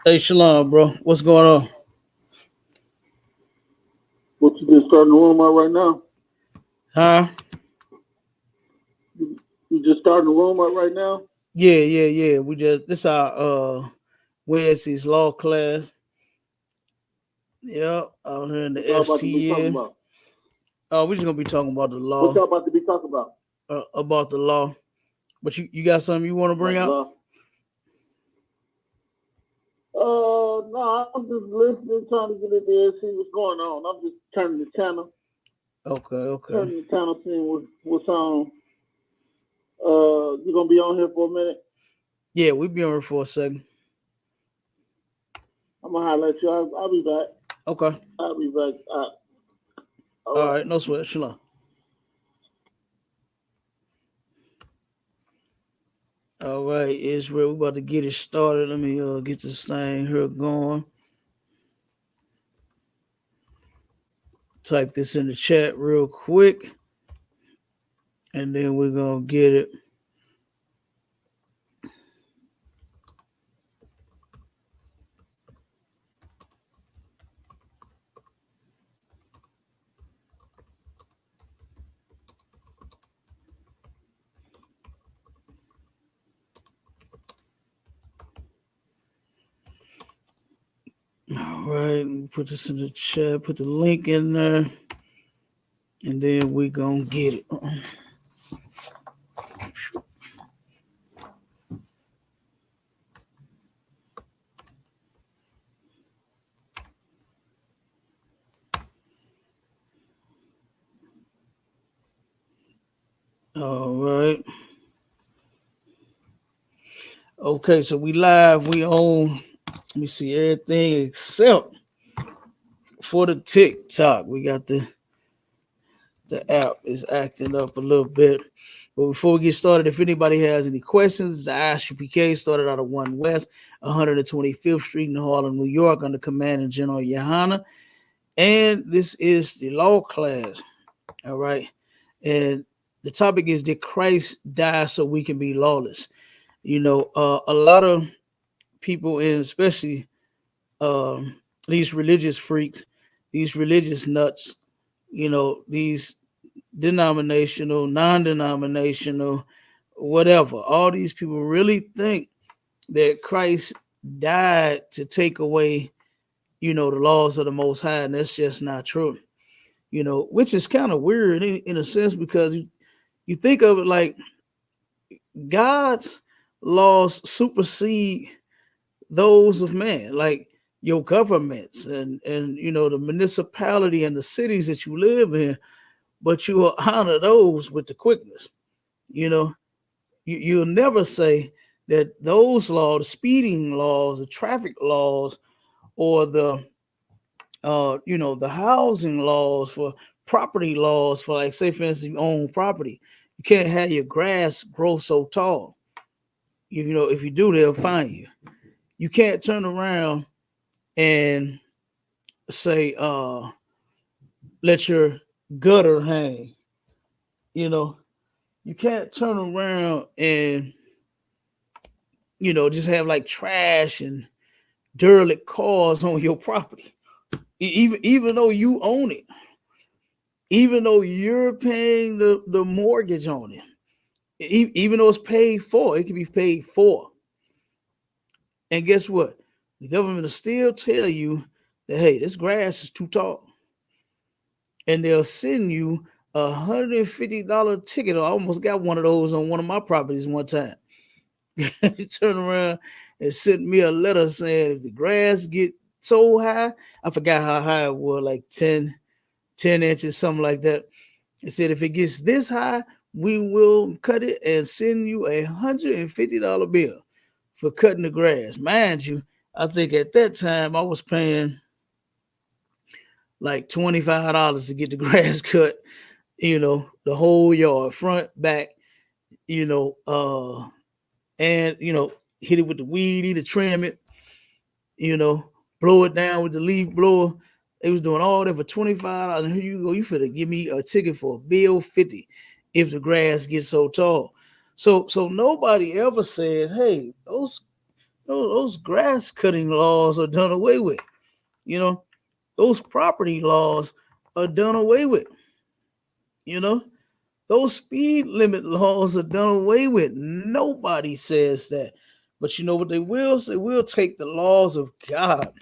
Hey, Shalom, bro. What's going on? What you just starting the room out right now? Huh? You just starting the room out right now? Yeah. We just this our Wednesday's law class. Yep, out here in What the y'all about to be talking STN. about? Oh, we're just gonna be talking about the What law. y'all about to be talking about? About the law. But you got something you want to bring Like out? law? No, I'm just listening, trying to get in there, see what's going on. I'm just Okay. turning the channel, seeing what's on. You gonna be on here for a minute? Yeah, we be on here for a second. I'm gonna holler at you. I'll be back. Okay. I'll be back. All All right. right, no sweat. Shalom. All right, Israel, we about to get it started. Let me get this thing here going. Type this in the chat real quick, and then we're gonna get it. All right, put this in the chat, put the link in there, and then we gonna get it. All right. Okay, so we live. We on. Let me see everything except for the TikTok. We got the app is acting up a little bit. But before we get started, if anybody has any questions, the ISUPK started out of 1 West, 125th Street in Harlem, New York, under Command and General YAHANNA. And this is the law class. All right. And the topic is, did Christ die so we can be lawless? You know, a lot of people, and especially these religious freaks, these religious nuts, you know, these denominational, non-denominational, whatever. All these people really think that Christ died to take away, you know, the laws of the Most High, and that's just not true. You know, which is kind of weird in a sense, because you think of it like God's laws supersede those of man, like your governments and you know the municipality and the cities that you live in, but you will honor those with the quickness. You know, you'll never say that those laws, the speeding laws, the traffic laws, or the you know, the housing laws, for property laws, for, like, say for instance, you own property, you can't have your grass grow so tall. You know, if you do, they'll fine you. You can't turn around and say, let your gutter hang. You know, you can't turn around and, you know, just have like trash and derelict cars on your property. Even though you own it, even though you're paying the mortgage on it, even though it's paid for, it can be paid for. And guess what? The government will still tell you that, hey, this grass is too tall. And they'll send you $150 ticket. I almost got one of those on one of my properties one time. Turn around and sent me a letter saying, if the grass get so high, I forgot how high it was, like 10 inches, something like that. It said, if it gets this high, we will cut it and send you $150 bill for cutting the grass. Mind you, I think at that time I was paying like $25 to get the grass cut, you know, the whole yard, front, back, you know, and, you know, hit it with the weed eater, trim it, you know, blow it down with the leaf blower. They was doing all that for $25. And here you go, you finna give me a ticket for a bill 50 if the grass gets so tall. So nobody ever says, hey, those grass cutting laws are done away with. You know, those property laws are done away with. You know, those speed limit laws are done away with. Nobody says that. But you know what they will say? We'll take the laws of God,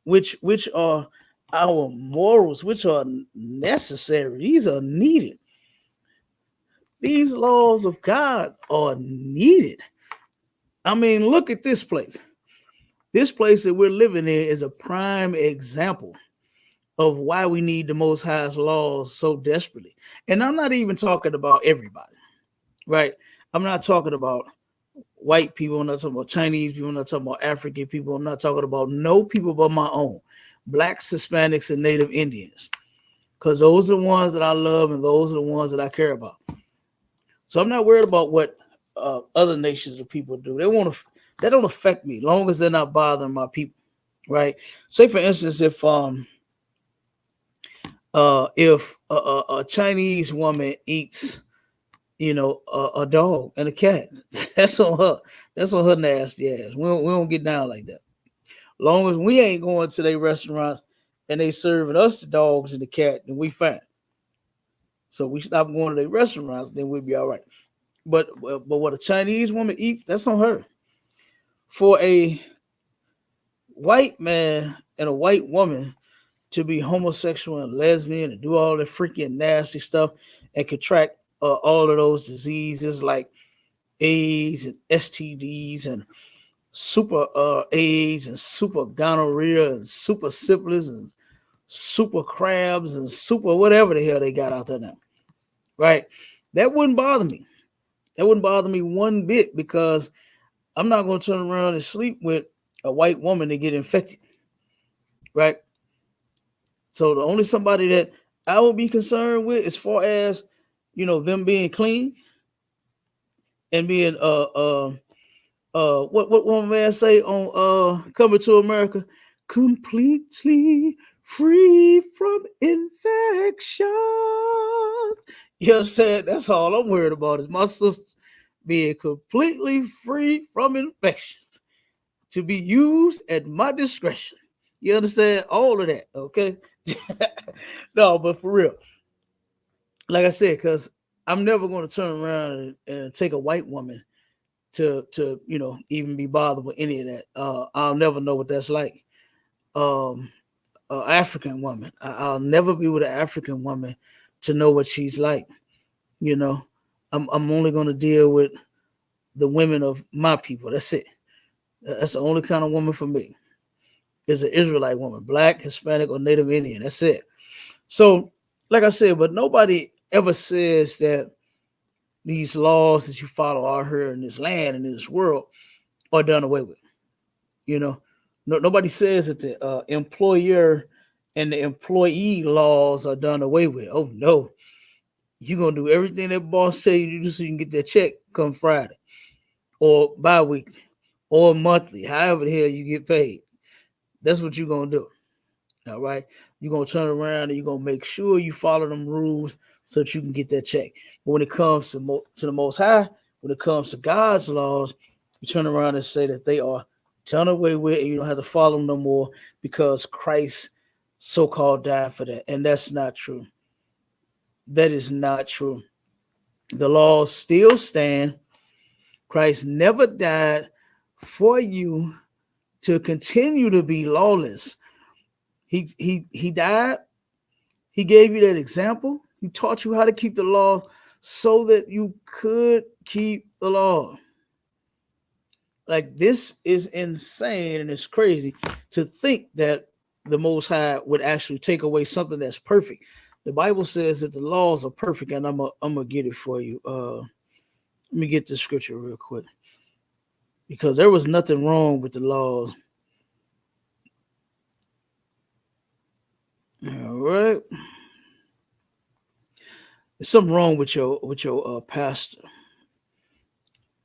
which are our morals, which are necessary. These are needed. These laws of God are needed. I mean, look at this place. This place that we're living in is a prime example of why we need the Most High's laws so desperately. And I'm not even talking about everybody, right? I'm not talking about white people. I'm not talking about Chinese people. I'm not talking about African people. I'm not talking about no people but my own, blacks, Hispanics, and Native Indians, because those are the ones that I love and those are the ones that I care about. So I'm not worried about what other nations of people do. They want to. That don't affect me, long as they're not bothering my people, right? Say for instance, if a Chinese woman eats, a dog and a cat, that's on her. That's on her nasty ass. We don't get down like that. Long as we ain't going to their restaurants and they serving us the dogs and the cat, then we fine. So we stop going to their restaurants, then we'll be all right. But what a Chinese woman eats, that's on her. For a white man and a white woman to be homosexual and lesbian and do all the freaking nasty stuff and contract all of those diseases like AIDS and STDs and super AIDS and super gonorrhea and super syphilis and super crabs and super whatever the hell they got out there now, right? That wouldn't bother me. That wouldn't bother me one bit because I'm not going to turn around and sleep with a white woman to get infected, right? So the only somebody that I would be concerned with, as far as them being clean and being what one man say on Coming to America, completely free from infection. You understand? That's all I'm worried about is my sister being completely free from infections to be used at my discretion. You understand all of that? Okay. No, but for real, like I said, because I'm never going to turn around and take a white woman to even be bothered with any of that. I'll never know what that's like. Um, African woman, I'll never be with an African woman to know what she's like. You know, I'm only going to deal with the women of my people. That's it. That's the only kind of woman for me. Is an Israelite woman, black, Hispanic, or Native Indian. That's it. So, like I said, but nobody ever says that these laws that you follow out here in this land and in this world are done away with. You know, nobody says that the employer and the employee laws are done away with. Oh no, you're gonna do everything that boss say you do so you can get that check come Friday or bi-weekly or monthly, however the hell you get paid. That's what you're gonna do. All right. You're gonna turn around and you're gonna make sure you follow them rules so that you can get that check. But when it comes to the most high, when it comes to God's laws, you turn around and say that they are done away with and you don't have to follow them no more because Christ so-called died for that. And that's not true. That is not true. The laws still stand. Christ never died for you to continue to be lawless. He died. He gave you that example. He taught you how to keep the law so that you could keep the law. Like, this is insane and it's crazy to think that the Most High would actually take away something that's perfect. The Bible says that the laws are perfect, and I'm gonna get it for you. Let me get the scripture real quick because there was nothing wrong with the laws. All right, there's something wrong with your pastor.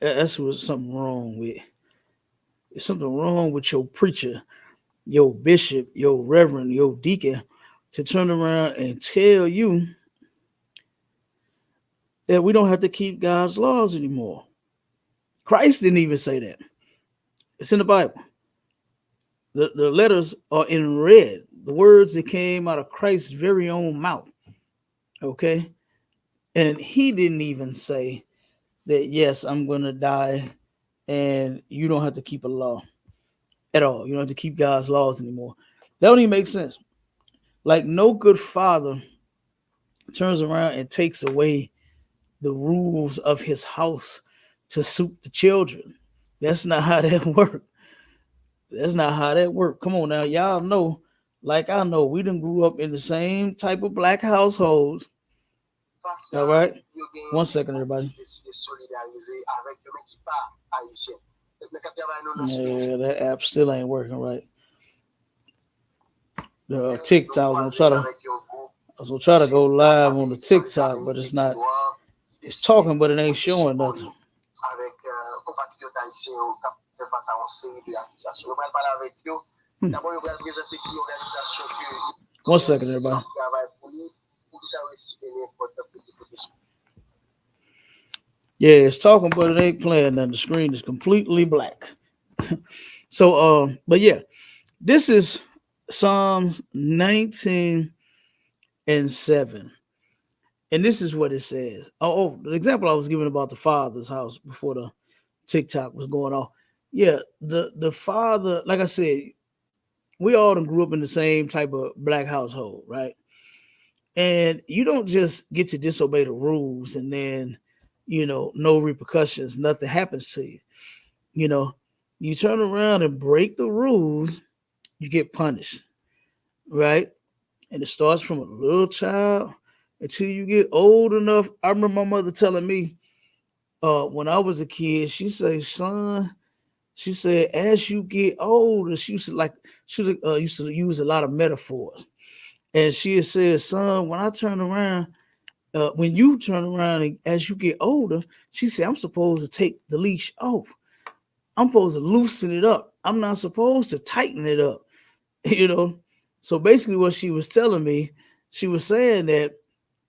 That's what something wrong with. There's something wrong with your preacher, your bishop, your reverend, your deacon to turn around and tell you that we don't have to keep God's laws anymore. Christ didn't even say that. It's in the Bible. The letters are in red. The words that came out of Christ's very own mouth. Okay. And he didn't even say that, yes, I'm going to die and you don't have to keep a law at all. You don't have to keep God's laws anymore. That don't even make sense. Like, no good father turns around and takes away the rules of his house to suit the children. That's not how that works. That's not how that works. Come on now. Y'all know, like I know, we done grew up in the same type of black households. All right. 1 second, everybody. Yeah, that app still ain't working right. The TikTok, I was gonna try to go live on the TikTok, but it's not. It's talking, but it ain't showing nothing. Hmm. 1 second, everybody. Yeah, it's talking, but it ain't playing. And the screen is completely black. So, but yeah, this is Psalms 19 and 7. And this is what it says. The example I was giving about the father's house before the TikTok was going off. Yeah, the father, like I said, we all done grew up in the same type of black household, right? And you don't just get to disobey the rules and then, no repercussions, nothing happens to you. You know, you turn around and break the rules, you get punished, right? And it starts from a little child until you get old enough. I remember my mother telling me, when I was a kid, she said, "Son," she said, "as you get older," used to use a lot of metaphors, and she had said, "Son, when you turn around and as you get older," she said, "I'm supposed to take the leash off. I'm supposed to loosen it up. I'm not supposed to tighten it up." you know. So basically, what she was telling me, she was saying that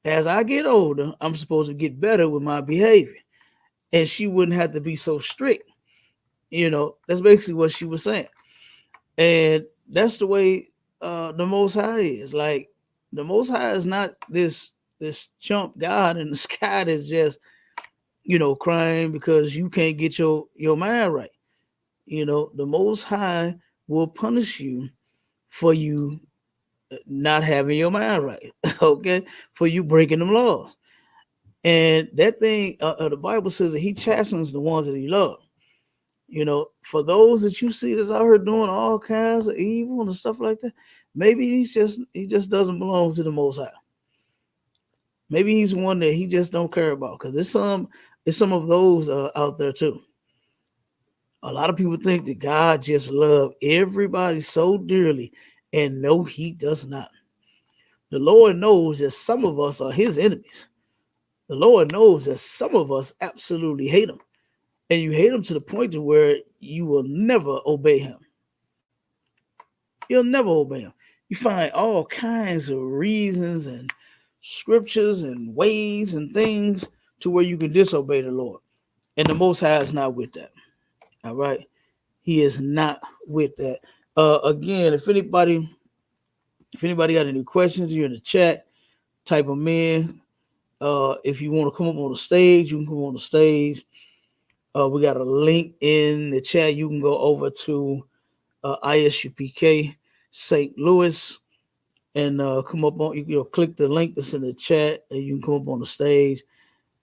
as I get older, I'm supposed to get better with my behavior, and she wouldn't have to be so strict. That's basically what she was saying, and that's the way the Most High is. Like, the Most High is not this chump God in the sky that's just crying because you can't get your mind right. The Most High will punish you for you not having your mind right. Okay, for you breaking them laws. And that thing, the Bible says that He chastens the ones that He loves. For those that you see that's out here doing all kinds of evil and stuff like that, maybe he just doesn't belong to the Most High. Maybe he's one that he just don't care about, because it's some of those out there too. A lot of people think that God just loves everybody so dearly, and no, He does not. The Lord knows that some of us are His enemies. The Lord knows that some of us absolutely hate Him, and you hate Him to the point to where you will never obey Him. You'll never obey Him. You find all kinds of reasons and scriptures and ways and things to where you can disobey the Lord. And the Most High is not with that. All right. He is not with that. Again, if anybody got any questions, you're in the chat, type them in. If you want to come up on the stage, you can come on the stage. We got a link in the chat. You can go over to ISUPK St. Louis and come up on. You click the link that's in the chat, and you can come up on the stage.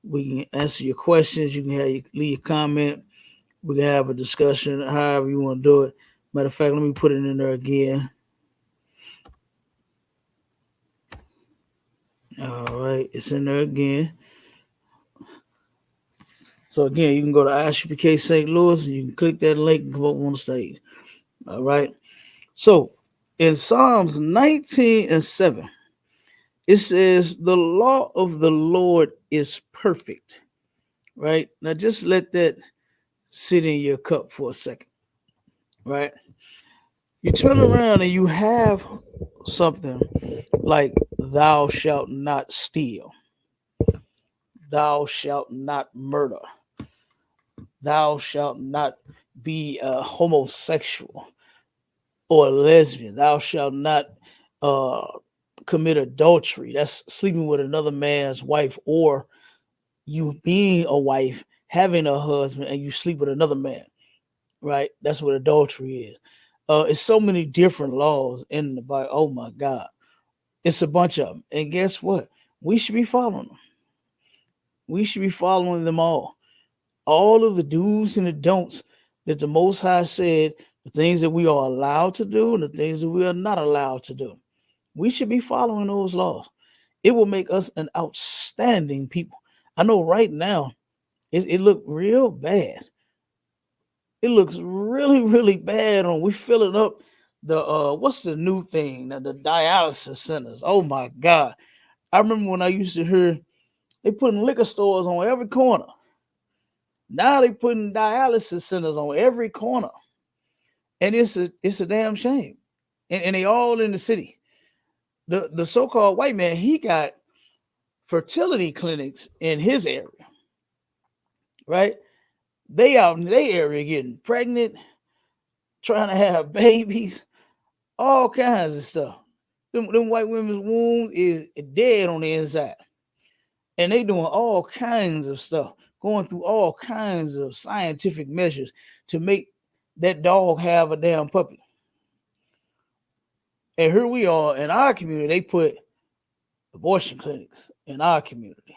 We can answer your questions. You can leave a comment. We can have a discussion, however you want to do it. Matter of fact, let me put it in there again. All right, it's in there again. So again, you can go to ISUPK St. Louis and you can click that link and come up on the stage. All right. So in Psalms 19 and 7, it says, "The law of the Lord is perfect." Right? Now just let that sit in your cup for a second. Right? You turn around and you have something like, "Thou shalt not steal. Thou shalt not murder. Thou shalt not be a homosexual or a lesbian. Thou shalt not uh, commit adultery. That's sleeping with another man's wife, or you being a wife, having a husband, and you sleep with another man. Right? That's what adultery is. It's so many different laws in the Bible. Oh my God, it's a bunch of them. And guess what? We should be following them. We should be following them all of the do's and the don'ts that the Most High said, the things that we are allowed to do and the things that we are not allowed to do. We should be following those laws. It will make us an outstanding people. I know right now it looked real bad. It looks really, really bad on we filling up the what's the new thing? The dialysis centers. Oh my God. I remember when I used to hear they putting liquor stores on every corner. Now they putting dialysis centers on every corner. And it's a damn shame. And they all in the city. The so-called white man, he got fertility clinics in his area, right? They out in their area getting pregnant, trying to have babies, all kinds of stuff. Them white women's wombs is dead on the inside. And they doing all kinds of stuff, going through all kinds of scientific measures to make that dog have a damn puppy. And here we are in our community, they put abortion clinics in our community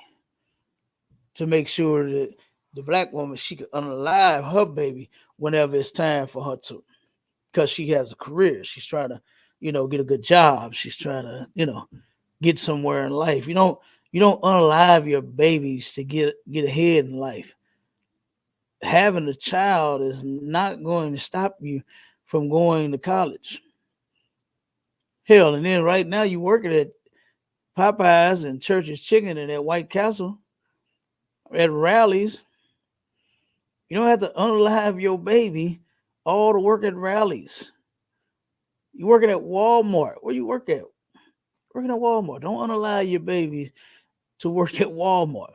to make sure that the black woman she could unalive her baby whenever it's time for her to, because she has a career. She's trying to, get a good job. She's trying to, get somewhere in life. You don't unalive your babies to get ahead in life. Having a child is not going to stop you from going to college. Hell, and then right now you working at Popeyes and Church's Chicken and at White Castle at rallies. You don't have to unalive your baby all to work at rallies. You working at Walmart. Where you work at? Working at Walmart. Don't unalive your babies to work at Walmart.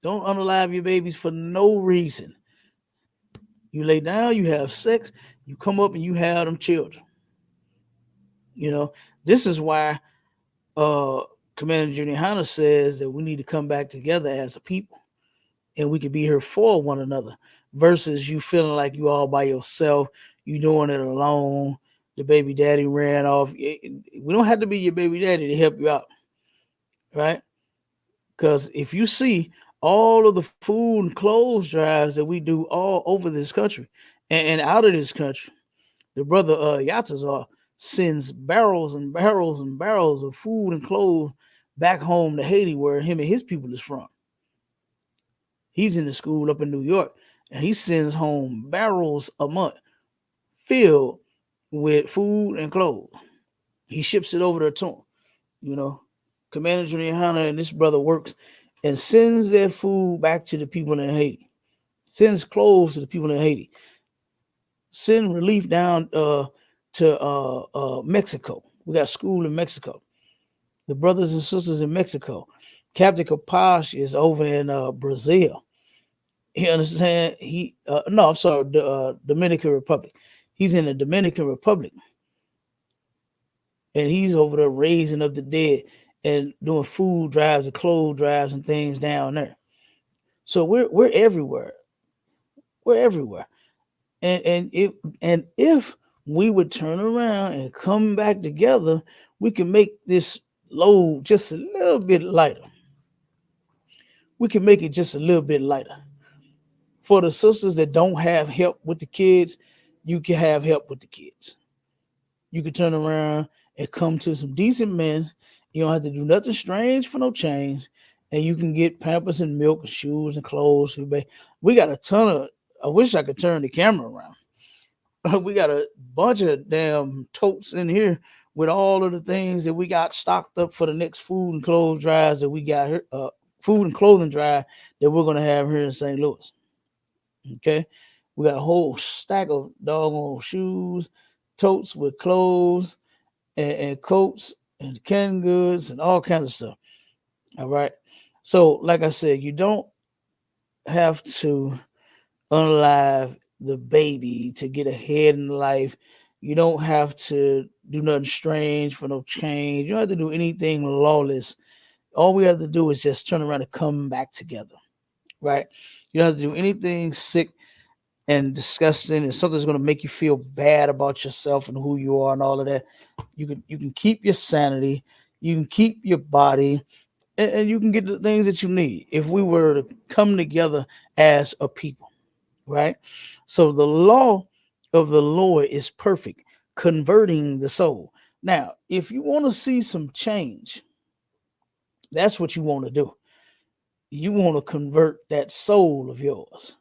Don't unalive your babies for no reason. You lay down, you have sex, you come up and you have them children. You know, this is why uh Commander Junior Hanna says that we need to come back together as a people and we can be here for one another versus you feeling like you all by yourself, you doing it alone. The baby daddy ran off. We don't have to be your baby daddy to help you out, right? Because if you see all of the food and clothes drives that we do all over this country and out of this country, the brother Yatazar sends barrels and barrels and barrels of food and clothes back home to Haiti, where him and his people is from. He's in the school up in New York, and he sends home barrels a month filled with food and clothes. He ships it over there to him. You know, Commander Junior Hanna and this brother works and sends their food back to the people in Haiti, sends clothes to the people in Haiti, send relief down to Mexico. We got school in Mexico. The brothers and sisters in Mexico. Captain Kapash is over in Brazil. You understand? No, I'm sorry, the Dominican Republic. He's in the Dominican Republic, and he's over there raising up the dead and doing food drives and clothes drives and things down there. So we're everywhere. We're everywhere. And if we would turn around and come back together, we can make this load just a little bit lighter. We can make it just a little bit lighter. For the sisters that don't have help with the kids, you can have help with the kids. You can turn around and come to some decent men. You don't have to do nothing strange for no change. And you can get pampers and milk and shoes and clothes. We got a ton of, I wish I could turn the camera around. We got a bunch of damn totes in here with all of the things that we got stocked up for the next food and clothes drives that we got here, food and clothing drive that we're gonna have here in St. Louis. Okay, we got a whole stack of doggone shoes, totes with clothes and coats and canned goods and all kinds of stuff. All right. So, like I said, you don't have to unalive the baby to get ahead in life. You don't have to do nothing strange for no change. You don't have to do anything lawless. All we have to do is just turn around and come back together, right? You don't have to do anything sick and disgusting and something's going to make you feel bad about yourself and who you are and all of that. You can keep your sanity, you can keep your body, and you can get the things that you need if we were to come together as a people, right? So the law of the Lord is perfect, converting the soul. Now, if you want to see some change, that's what you want to do. You want to convert that soul of yours,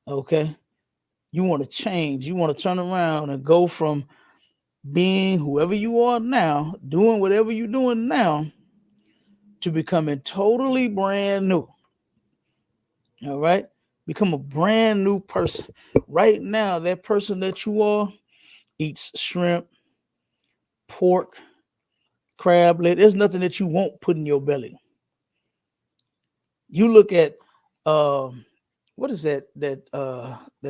okay? You want to change. You want to turn around and go from being whoever you are now, doing whatever you're doing now, to becoming totally brand new. All right? Become a brand new person. Right now, that person that you are eats shrimp, pork, crab leg. There's nothing that you won't put in your belly. You look at what is that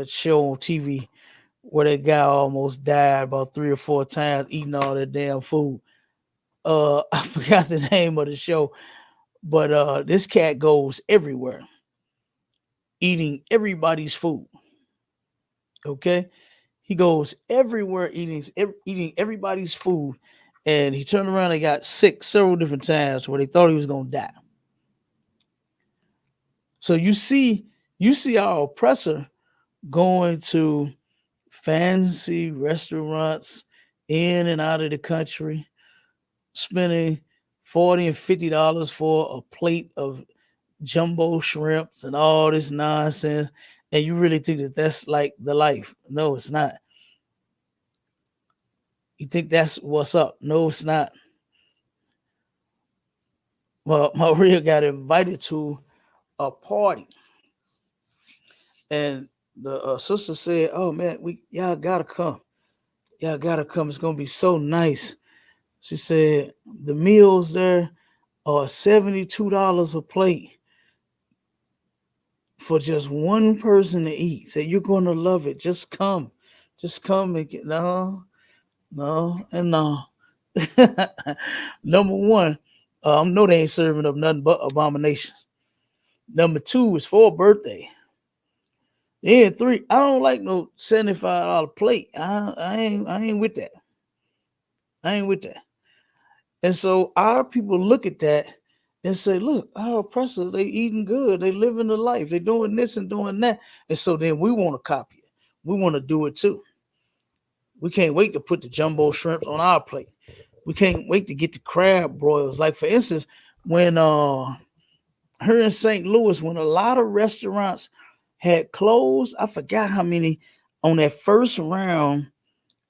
show on TV where that guy almost died about 3 or 4 times eating all that damn food. I forgot the name of the show, but this cat goes everywhere eating everybody's food. Okay, he goes everywhere eating everybody's food, and he turned around and got sick several different times where they thought he was gonna die. So you see our oppressor going to fancy restaurants in and out of the country, spending $40 and $50 for a plate of jumbo shrimps and all this nonsense, and you really think that that's like the life? No, it's not. You think that's what's up? No, it's not. Well, Maria got invited to a party, and the sister said, "Oh man, we y'all gotta come. Y'all gotta come. It's gonna be so nice." She said the meals there are $72 a plate for just one person to eat. Say you're gonna love it. Just come and get no, no, and no. Number one, I know they ain't serving up nothing but abominations. Number two is for a birthday. Then three, I don't like no $75 plate. I ain't with that. I ain't with that. And so our people look at that and say, look, our oppressors, they eating good, they living the life, they doing this and doing that. And so then we want to copy it. We want to do it too. We can't wait to put the jumbo shrimps on our plate. We can't wait to get the crab broils. Like for instance, when here in St. Louis, when a lot of restaurants had closed, I forgot how many on that first round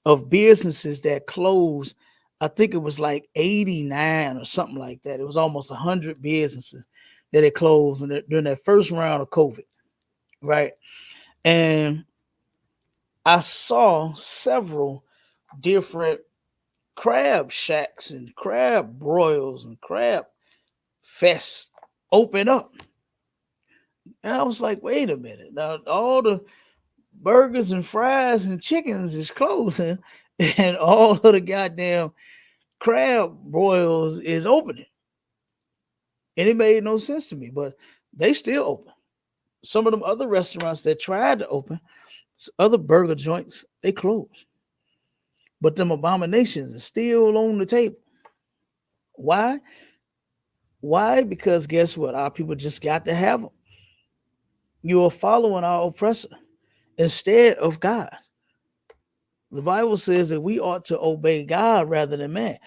of businesses that closed. I think it was like 89 or something like that. It was almost 100 businesses that had closed during that first round of COVID, right? And I saw several different crab shacks and crab broils and crab fests open up. And I was like, wait a minute. Now all the burgers and fries and chickens is closing, and all of the goddamn crab broils is opening. And it made no sense to me, but they still open. Some of them other restaurants that tried to open, other burger joints, they closed. But them abominations are still on the table. Why? Why? Because guess what? Our people just got to have them. You are following our oppressor instead of God. The Bible says that we ought to obey God rather than man.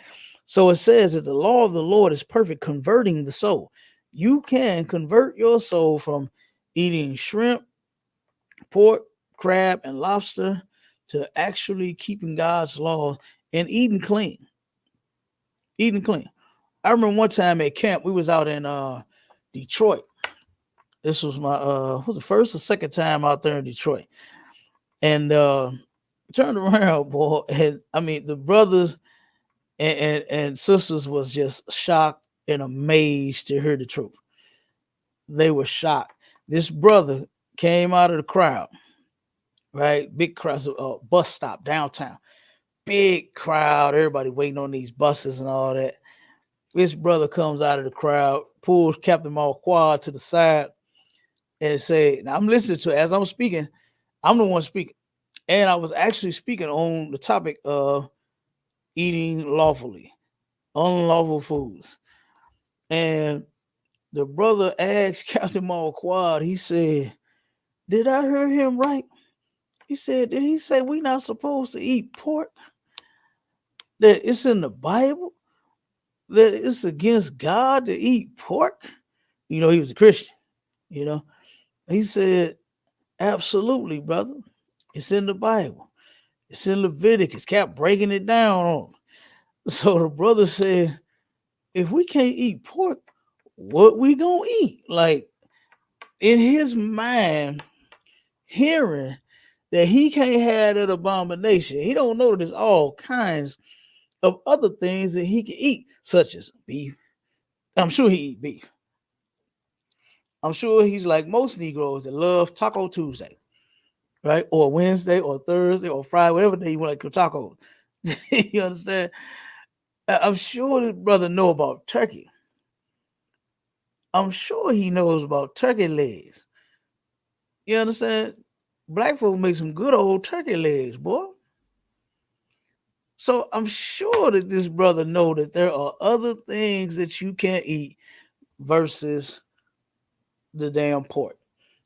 So it says that the law of the Lord is perfect, converting the soul. You can convert your soul from eating shrimp, pork, crab, and lobster to actually keeping God's laws and eating clean. Eating clean. I remember one time at camp, we was out in Detroit. This was my was the first or second time out there in Detroit. And turned around, boy, and I mean the brothers and sisters was just shocked and amazed to hear the truth. They were shocked. This brother came out of the crowd right? Big crowd, bus stop downtown, big crowd, everybody waiting on these buses and all that. This brother comes out of the crowd, pulls Captain Marquard to the side, and say, now I'm listening to it as I'm speaking. I'm the one speaking. And I was actually speaking on the topic of eating lawfully, unlawful foods. And the brother asked Captain Marquard, he said, did I hear him right? He said, did he say we not supposed to eat pork? That it's in the Bible? That it's against God to eat pork? You know, he was a Christian, you know. He said, absolutely, brother. It's in the Bible. It's in Leviticus. Kept breaking it down on him. So the brother said, if we can't eat pork, what we gonna eat? Like in his mind, hearing that he can't have that abomination, he don't know that there's all kinds of other things that he can eat, such as beef. I'm sure he eat beef. I'm sure he's like most Negroes that love Taco Tuesday, right? Or Wednesday or Thursday or Friday, whatever day you want to go tacos. You understand? I'm sure this brother know about turkey. I'm sure he knows about turkey legs. You understand? Black folks make some good old turkey legs, boy. So I'm sure that this brother know that there are other things that you can't eat versus the damn pork.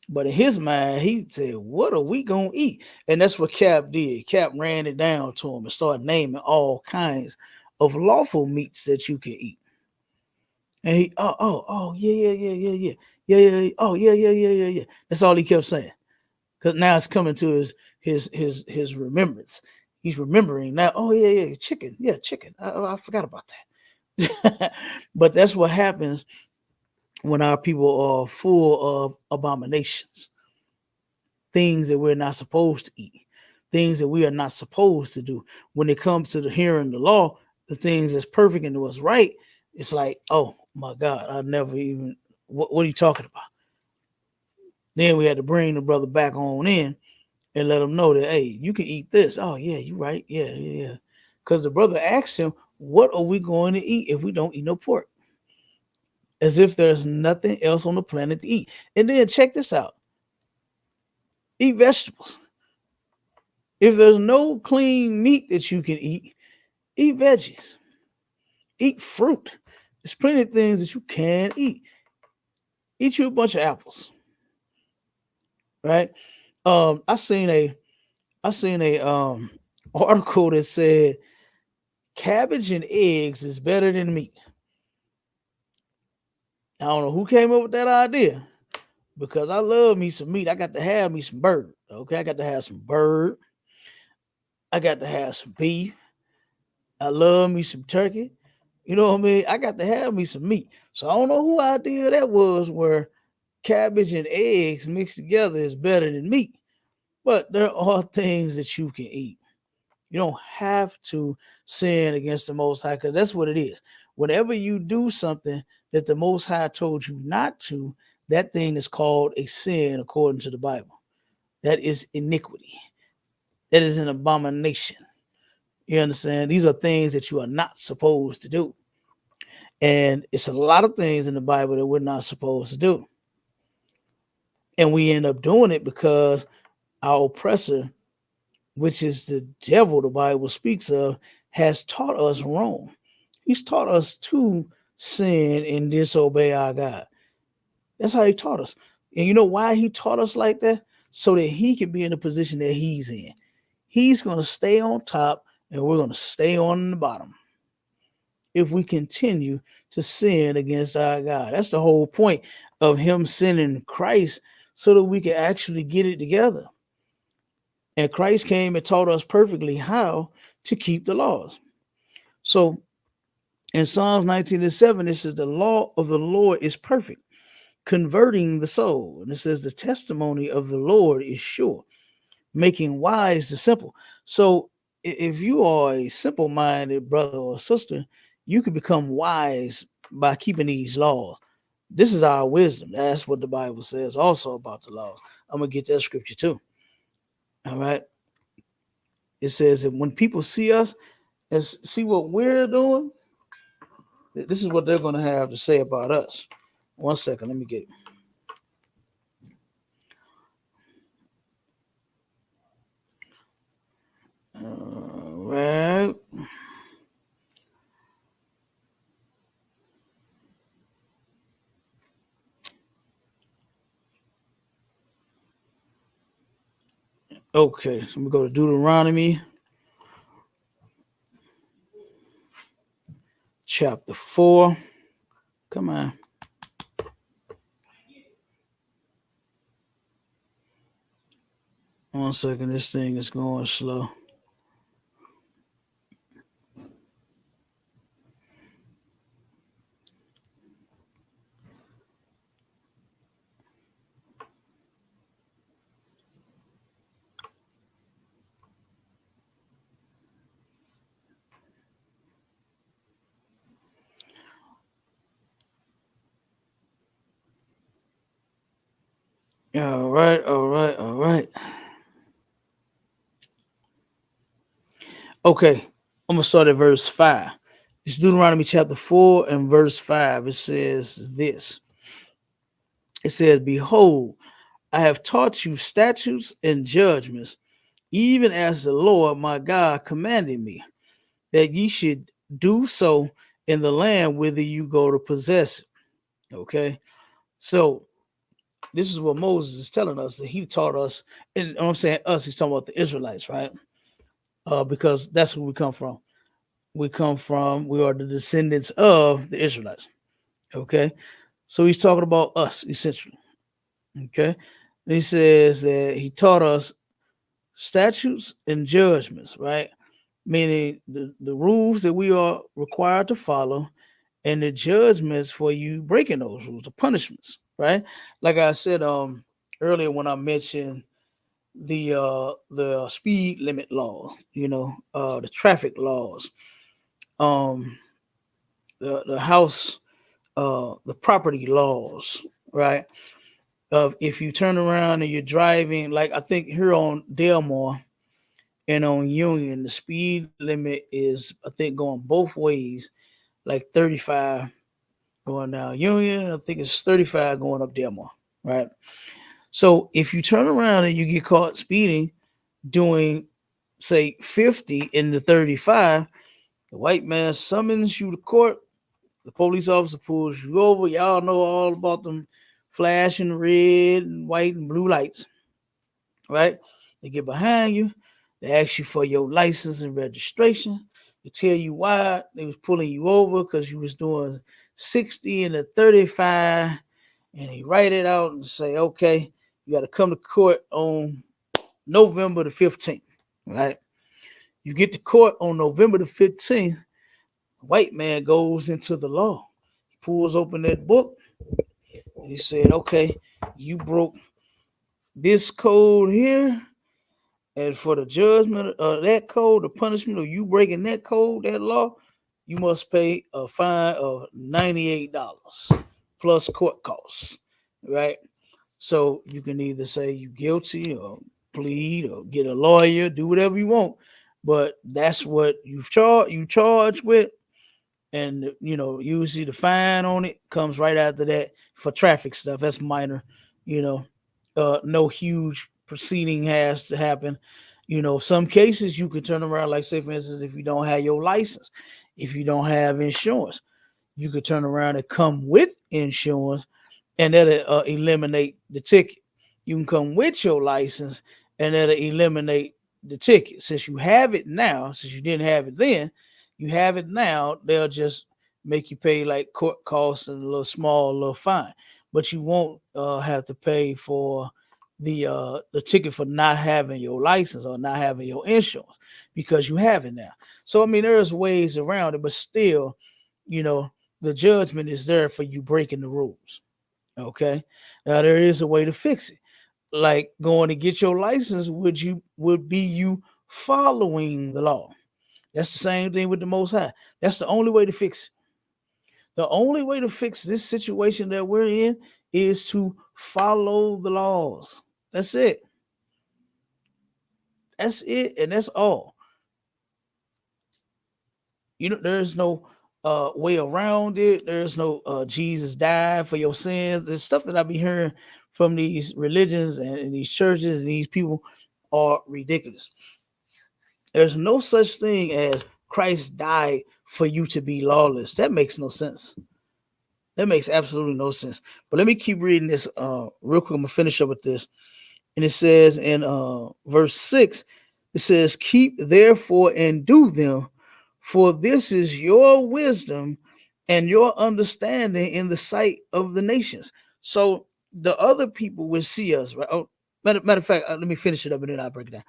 But in his mind, he said, what are we going to eat? And that's what Cap did. Cap ran it down to him and started naming all kinds of lawful meats that you can eat. And he, yeah, yeah, yeah, yeah, yeah. Yeah, yeah, yeah. Oh, yeah, yeah, yeah, yeah, yeah. That's all he kept saying. Because now it's coming to his remembrance. He's remembering now. Oh, yeah, yeah, chicken. Yeah, chicken. I forgot about that. But that's what happens when our people are full of abominations, things that we're not supposed to eat, things that we are not supposed to do. When it comes to the hearing the law, the things that's perfect and what's right, it's like, oh my God, I never even, what are you talking about? Then we had to bring the brother back on in and let him know that, hey, you can eat this. Oh, yeah, you right. Yeah, yeah, yeah. Because the brother asked him, what are we going to eat if we don't eat no pork? As if there's nothing else on the planet to eat. And then check this out, eat vegetables. If there's no clean meat that you can eat veggies, eat fruit. There's plenty of things that you can eat. Eat you a bunch of apples, right? I seen a article that said cabbage and eggs is better than meat. I don't know who came up with that idea because I love me some meat. I got to have me some bird. Okay, I got to have some bird. I got to have some beef. I love me some turkey. You know what I mean? I got to have me some meat. So I don't know who idea that was where cabbage and eggs mixed together is better than meat. But there are things that you can eat. You don't have to sin against the Most High because that's what it is. Whenever you do something that the Most High told you not to, that thing is called a sin according to the Bible. That is iniquity. That is an abomination. You understand? These are things that you are not supposed to do. And it's a lot of things in the Bible that we're not supposed to do. And we end up doing it because our oppressor, which is the devil the Bible speaks of, has taught us wrong. He's taught us to sin and disobey our God. That's how he taught us. And you know why he taught us like that? So that he can be in the position that he's in. He's going to stay on top and we're going to stay on the bottom if we continue to sin against our God. That's the whole point of him sending Christ so that we can actually get it together. And Christ came and taught us perfectly how to keep the laws. So in Psalms 19:7, it says, the law of the Lord is perfect, converting the soul. And it says, the testimony of the Lord is sure, making wise the simple. So if you are a simple minded brother or sister, you can become wise by keeping these laws. This is our wisdom. That's what the Bible says also about the laws. I'm going to get that scripture too. All right. It says that when people see us and see what we're doing, this is what they're going to have to say about us. One second, let me get it. All right. Okay, so we go to Deuteronomy chapter 4. Come on. One second, this thing is going slow. All right, all right, all right. Okay, I'm gonna start at verse 5. It's Deuteronomy chapter 4 and verse 5. It says this. It says, Behold, I have taught you statutes and judgments, even as the Lord my God commanded me, that ye should do so in the land whither you go to possess it. Okay. So this is what Moses is telling us that he taught us, and I'm saying us, he's talking about the Israelites, right? Because that's where we come from. We are the descendants of the Israelites. Okay. So he's talking about us essentially. Okay. And he says that he taught us statutes and judgments, right? Meaning the rules that we are required to follow and the judgments for you breaking those rules, the punishments, right? Like I said earlier when I mentioned the speed limit law, the traffic laws, um the house the property laws, right? Of if you turn around and you're driving, like I think here on Delmore and on Union, the speed limit is I think going both ways, like 35 going down Union. I think it's 35 going up Delmore, right? So if you turn around and you get caught speeding doing say 50 in the 35, the white man summons you to court. The police officer pulls you over. Y'all know all about them flashing red and white and blue lights, right? They get behind you. They ask you for your license and registration. They tell you why they was pulling you over because you was doing 60 and a 35, and they write it out and say, okay, you got to come to court on November the 15th, right? You get to court on November the 15th. The white man goes into the law. He pulls open that book and he said, okay, you broke this code here. And for the judgment of that code, the punishment of you breaking that code, that law, you must pay a fine of $98 plus court costs, right? So you can either say you guilty or plead or get a lawyer, do whatever you want, but that's what you charge with, and usually the fine on it comes right after that for traffic stuff. That's minor, you know. No huge proceeding has to happen. Some cases you could turn around, like say for instance, if you don't have your license, if you don't have insurance, you could turn around and come with insurance, and that'll eliminate the ticket. You can come with your license, and that'll eliminate the ticket. Since you have it now, since you didn't have it then, you have it now. They'll just make you pay like court costs and a little fine, but you won't have to pay for the ticket for not having your license or not having your insurance because you have it now. So I mean, there's ways around it, but still, you know, the judgment is there for you breaking the rules. Okay. Now there is a way to fix it. Like going to get your license would be you following the law. That's the same thing with the most high. That's the only way to fix it. The only way to fix this situation that we're in is to follow the laws. That's it. That's it, and that's all. There's no way around it. There's no Jesus died for your sins. The stuff that I be hearing from these religions and these churches and these people are ridiculous. There's no such thing as Christ died for you to be lawless. That makes no sense. That makes absolutely no sense. But let me keep reading this real quick. I'm gonna finish up with this. And it says in verse 6, it says, keep therefore and do them, for this is your wisdom and your understanding in the sight of the nations. So the other people will see us, right? Oh, matter of fact, let me finish it up and then I'll break it down.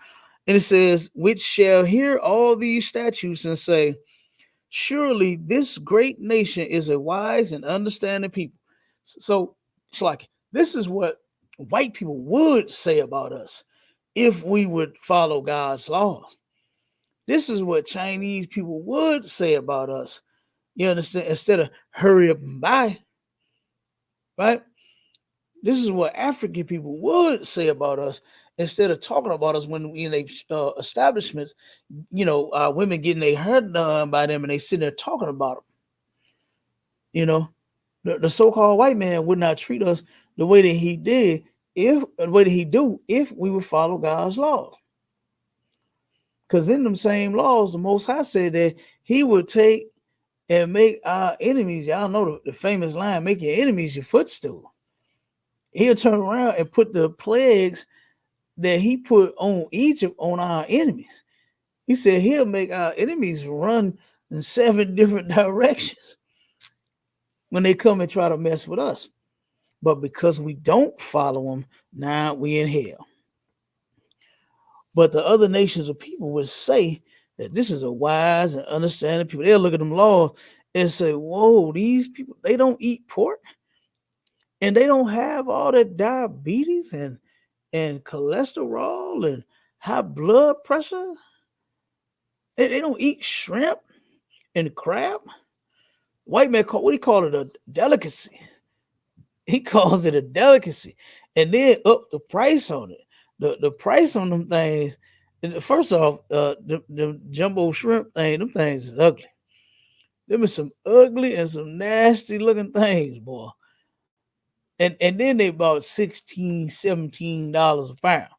And it says, which shall hear all these statutes and say, surely this great nation is a wise and understanding people. So it's like, this is what white people would say about us if we would follow God's laws. This is what Chinese people would say about us. You understand? Instead of hurry up and buy, right? This is what African people would say about us instead of talking about us when in they establishments, women getting their hair done by them and they sitting there talking about them. You know, the so-called white man would not treat us the way that he did if the way that he do if we would follow God's laws. Because in them same laws, the Most High said that He would take and make our enemies. Y'all know the famous line: "Make your enemies your footstool." He'll turn around and put the plagues that He put on Egypt on our enemies. He said He'll make our enemies run in 7 different directions when they come and try to mess with us. But because we don't follow Him, now we in hell. But the other nations of people would say that this is a wise and understanding people. They'll look at them laws and say, whoa, these people, they don't eat pork and they don't have all that diabetes and cholesterol and high blood pressure. They don't eat shrimp and crab. White man what he call it a delicacy. He calls it a delicacy. And then up the price on it. The price on them things. First off, the jumbo shrimp thing, them things is ugly. Them is some ugly and some nasty looking things, boy. And then they bought $16, $17 a pound.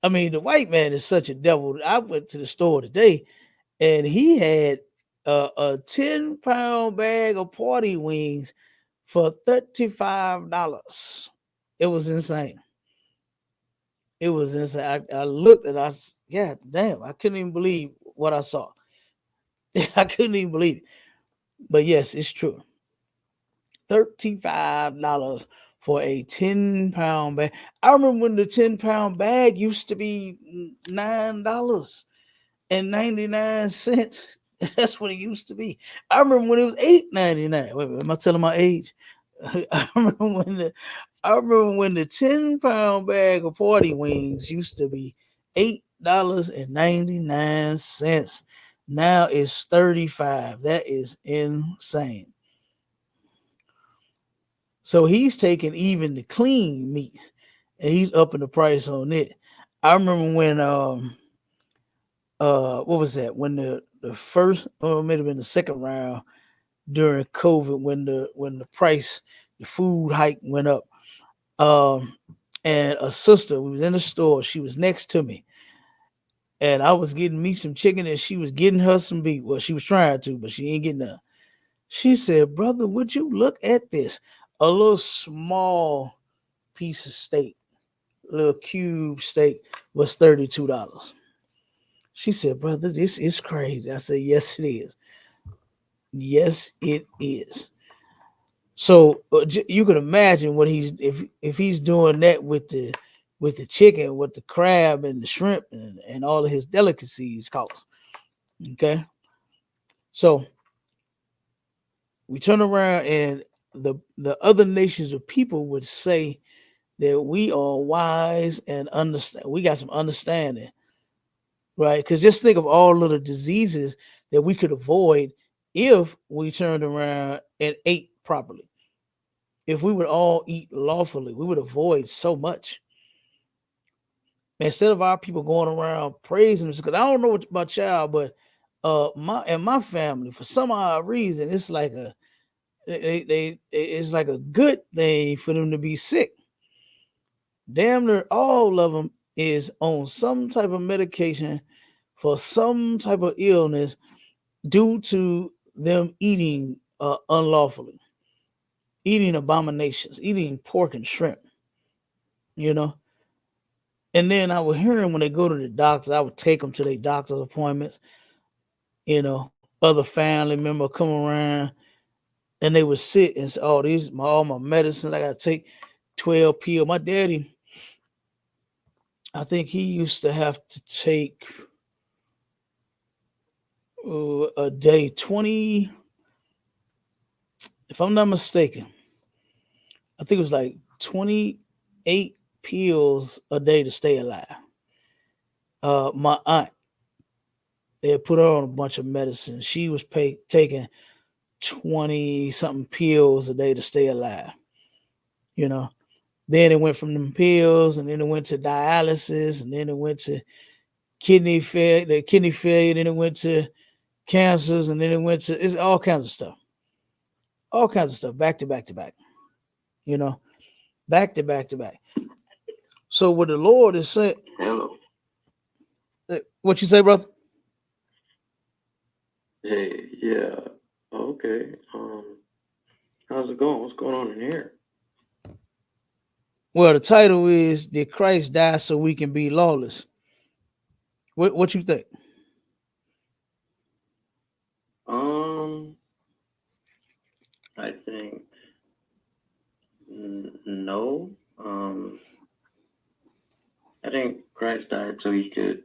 I mean, the white man is such a devil. I went to the store today and he had a 10-pound bag of party wings for $35. It was insane. It was insane. I looked and yeah, damn, I couldn't even believe what I saw. I couldn't even believe it. But yes, it's true. $35 for a 10-pound bag. I remember when the 10-pound bag used to be $9.99. That's what it used to be. I remember when it was $8.99. Wait, am I telling my age? I remember when the I remember when the 10-pound bag of party wings used to be $8.99. Now it's 35. That is insane. So he's taking even the clean meat and he's upping the price on it. I remember when what was that? When the first or it may have been the second round during COVID when the price, the food hike went up. Um and a sister, we was in the store, she was next to me, and I was getting me some chicken and she was getting her some beef. Well, she was trying to, but she ain't getting none. She said, brother, would you look at this? A little small piece of steak, little cube steak was $32. She said, brother, this is crazy. I said, yes, it is. Yes, it is. So you can imagine what he's if he's doing that with the chicken, with the crab and the shrimp and all of his delicacies cost. Okay, so we turn around and the other nations of people would say that we are wise and understand. We got some understanding, right? Because just think of all of the diseases that we could avoid if we turned around and ate properly. If we would all eat lawfully, we would avoid so much. Instead of our people going around praising us, because I don't know what about y'all, but my family, for some odd reason, it's like it's like a good thing for them to be sick. Damn near all of them is on some type of medication for some type of illness due to them eating unlawfully, eating abominations, eating pork and shrimp, you know. And then I would hear them when they go to the doctor. I would take them to their doctor's appointments. Other family member come around and they would sit and say, "Oh, all my medicines I gotta take 12 pills." My daddy, I think he used to have to take a day 20, if I'm not mistaken. I think it was like 28 pills a day to stay alive. My aunt, they had put her on a bunch of medicine. She was taking 20 something pills a day to stay alive. You know, then it went from them pills, and then it went to dialysis, and then it went to kidney failure, then it went to cancers, and then it went to it's all kinds of stuff, back to back to back. You know, back to back to back. So what the Lord is saying, Hello. what you say, brother? Hey, yeah. Okay. How's it going? What's going on in here? Well, the title is "Did Christ Die So We Can Be Lawless?" What you think? Um, I think no. I think Christ died so he could.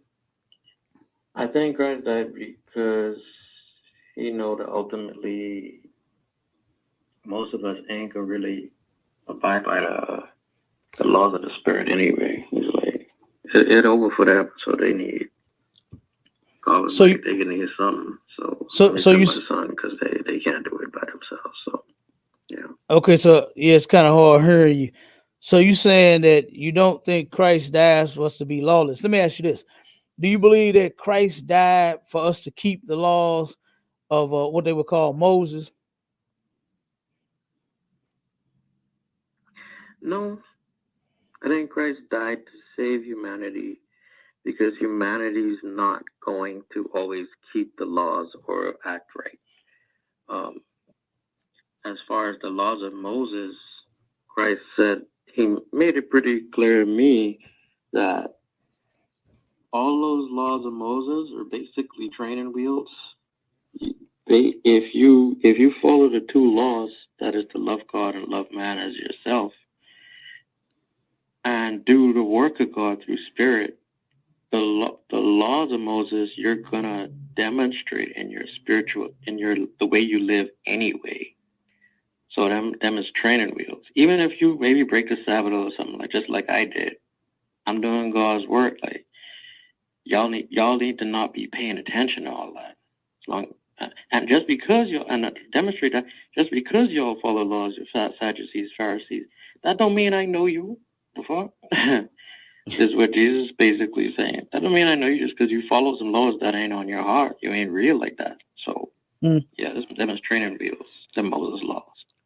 I think Christ died because he know that ultimately most of us ain't gonna really abide by the laws of the spirit anyway. He's like, it over for them, so they need. God was So like, you, they need something, so so they so sent you my son because they can't do it by themselves. So yeah. okay? So yeah, it's kind of hard hearing you. So you saying that you don't think Christ dies for us to be lawless? Let me ask you this: do you believe that Christ died for us to keep the laws of what they would call Moses? No, I think Christ died to save humanity because humanity's not going to always keep the laws or act right. Um, as far as the laws of Moses, Christ said, he made it pretty clear to me that all those laws of Moses are basically training wheels. If you follow the two laws, that is to love God and love man as yourself, and do the work of God through spirit, the laws of Moses you're gonna demonstrate in your spiritual the way you live anyway. So them is training wheels. Even if you maybe break the Sabbath or something like just like I did, I'm doing God's work. Like y'all need to not be paying attention to all that. As long and just because you and demonstrate that just because y'all follow laws, you're Sadducees, Pharisees, that don't mean I know you. The fuck. Is what Jesus is basically saying. That don't mean I know you just because you follow some laws that ain't on your heart. You ain't real like that. So yeah, them is training wheels. Them Moses laws.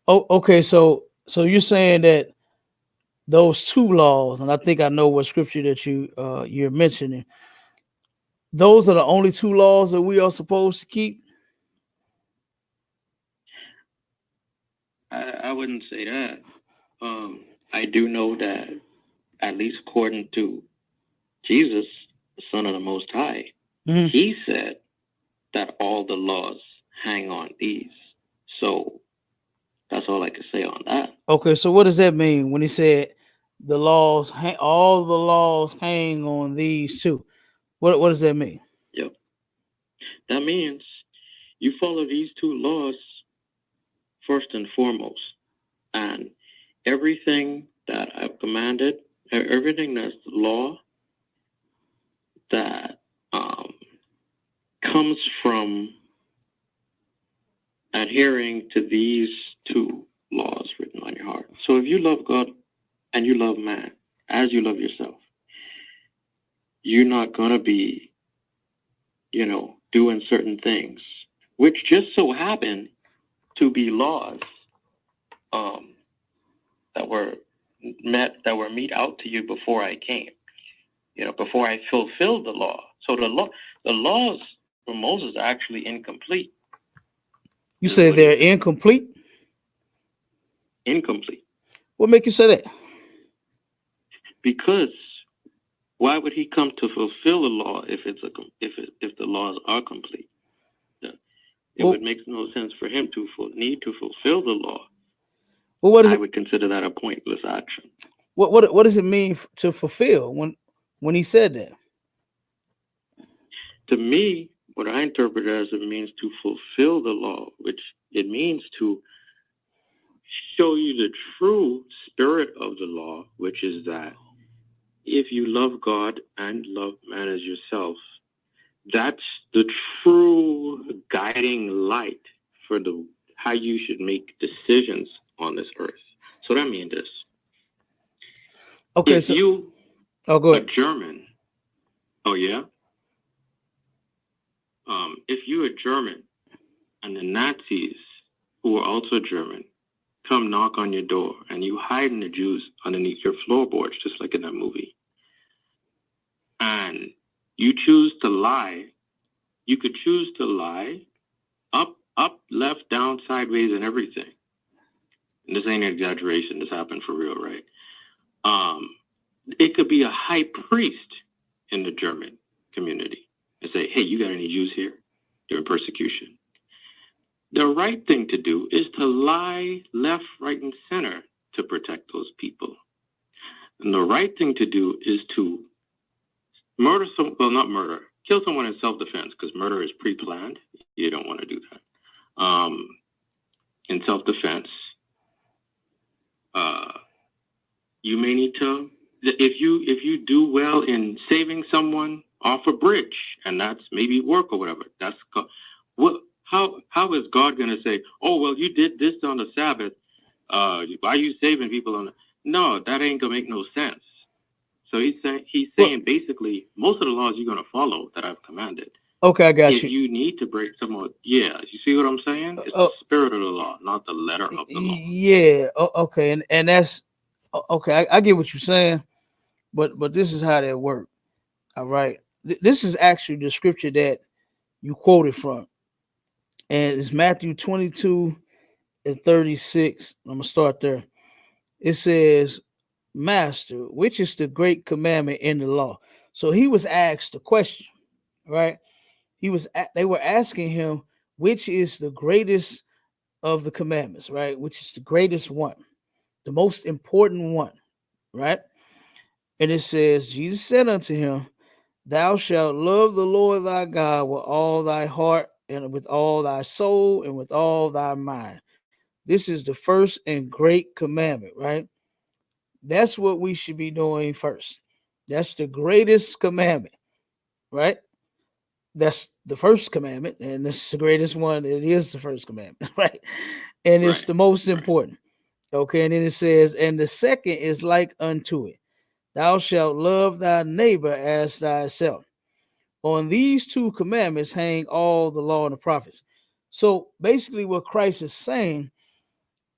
Oh, okay. So you're saying that those two laws, and I think I know what scripture that you're mentioning. Those are the only two laws that we are supposed to keep. I wouldn't say that. I do know that at least according to Jesus, the Son of the Most High, he said that all the laws hang on these. So that's all I can say on that. Okay, so what does that mean when he said all the laws hang on these two? What does that mean? Yep. That means you follow these two laws first and foremost, and everything that I've commanded, everything that's the law that comes from adhering to these two laws written on your heart. So if you love God and you love man as you love yourself, you're not going to be, doing certain things, which just so happen to be laws um, that were mete out to you before I came, before I fulfilled the law. So the laws for Moses are actually incomplete. You say they're incomplete? Incomplete. What make you say that? Because why would he come to fulfill the law if the laws are complete? It would make no sense for him to need to fulfill the law. Well, what is I it? would consider that a pointless action. What does it mean to fulfill when he said that? To me, what I interpret as it means to fulfill the law, which it means to show you the true spirit of the law, which is that if you love God and love man as yourself, that's the true guiding light for how you should make decisions on this earth. So that means this. Okay, if you go ahead. a German, oh yeah? If you're a German and the Nazis, who are also German, come knock on your door and you hide in the Jews underneath your floorboards, just like in that movie, and you choose to lie, you could choose to lie up, left, down, sideways, and everything. And this ain't an exaggeration. This happened for real, right? It could be a high priest in the German community and say, hey, you got any Jews here during persecution? The right thing to do is to lie left, right, and center to protect those people. And the right thing to do is to kill someone in self-defense, because murder is pre-planned. You don't want to do that. In self-defense, you may need to, if you do well in saving someone off a bridge, and that's maybe work or whatever, that's how is God going to say, oh, well, you did this on the Sabbath, why are you saving people on the... No, that ain't going to make no sense. So he's saying basically, most of the laws you're going to follow that I've commanded. Okay, I got if you. If you need to break some more, you see what I'm saying? It's the spirit of the law, not the letter of the law. Yeah, okay, and that's okay. I get what you're saying, but this is how that works. All right, this is actually the scripture that you quoted from, and it's Matthew 22:36. I'm gonna start there. It says, Master, which is the great commandment in the law? So he was asked a question, right? They were asking him, which is the greatest of the commandments, right? Which is the greatest one, the most important one, right? And it says, Jesus said unto him, thou shalt love the Lord thy God with all thy heart and with all thy soul and with all thy mind. This is the first and great commandment, right? That's what we should be doing first. That's the greatest commandment, right? That's the first commandment, and this is the greatest one. It is the first commandment, right? And it's the most important. Okay, and then it says, and the second is like unto it. Thou shalt love thy neighbor as thyself. On these two commandments hang all the law and the prophets. So basically, what Christ is saying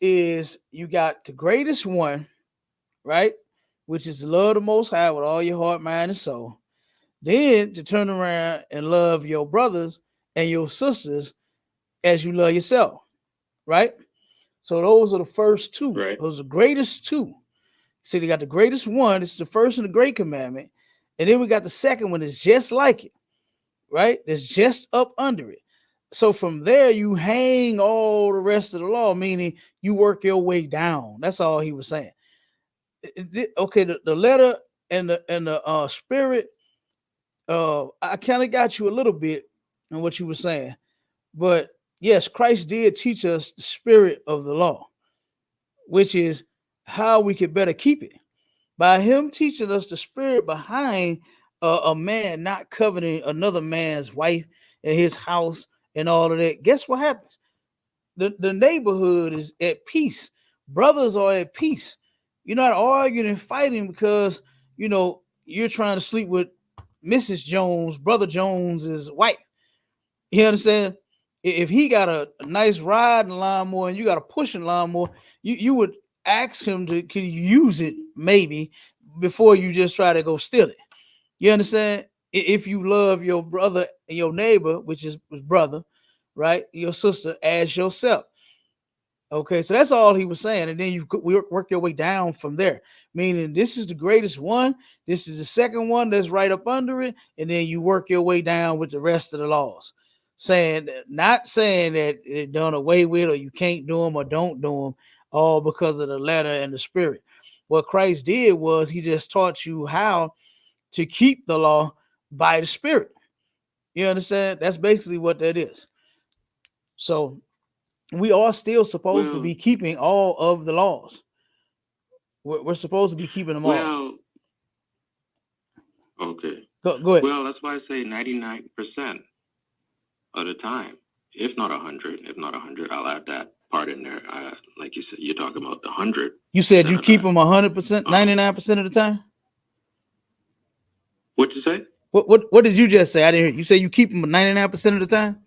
is you got the greatest one, right? Which is to love the Most High with all your heart, mind, and soul. Then to turn around and love your brothers and your sisters as you love yourself, right? So those are the first two. Right. Those are the greatest two. See, they got the greatest one. It's the first and the great commandment. And then we got the second one that's just like it, right? That's just up under it. So from there, you hang all the rest of the law, meaning you work your way down. That's all he was saying. Okay, the letter and the spirit, I kind of got you a little bit on what you were saying. But yes, Christ did teach us the spirit of the law, which is how we could better keep it. By him teaching us the spirit behind a man not coveting another man's wife and his house and all of that, guess what happens? The neighborhood is at peace. Brothers are at peace. You're not arguing and fighting because, you're trying to sleep with Mrs. Jones, Brother Jones's wife. You understand? If he got a nice riding lawnmower and you got a pushing lawnmower, you would ask him to can you use it maybe before you just try to go steal it. You understand? If you love your brother and your neighbor, which is brother, right? Your sister as yourself. Okay, so that's all he was saying, and then you work your way down from there. Meaning, this is the greatest one. This is the second one that's right up under it, and then you work your way down with the rest of the laws. Saying, not saying that they're done away with, or you can't do them, or don't do them, all because of the letter and the spirit. What Christ did was he just taught you how to keep the law by the spirit. You understand? That's basically what that is. So we are still supposed to Well, be keeping all of the laws. We're supposed to be keeping them all. well, okay. Go ahead. Well, that's why I say 99% of the time, if not 100, I'll add that part in there. Like you said, you're talking about the 100. You said you keep them. them 100%, 99% of the time. What'd you say? What did you just say? I didn't hear you say you keep them 99% of the time.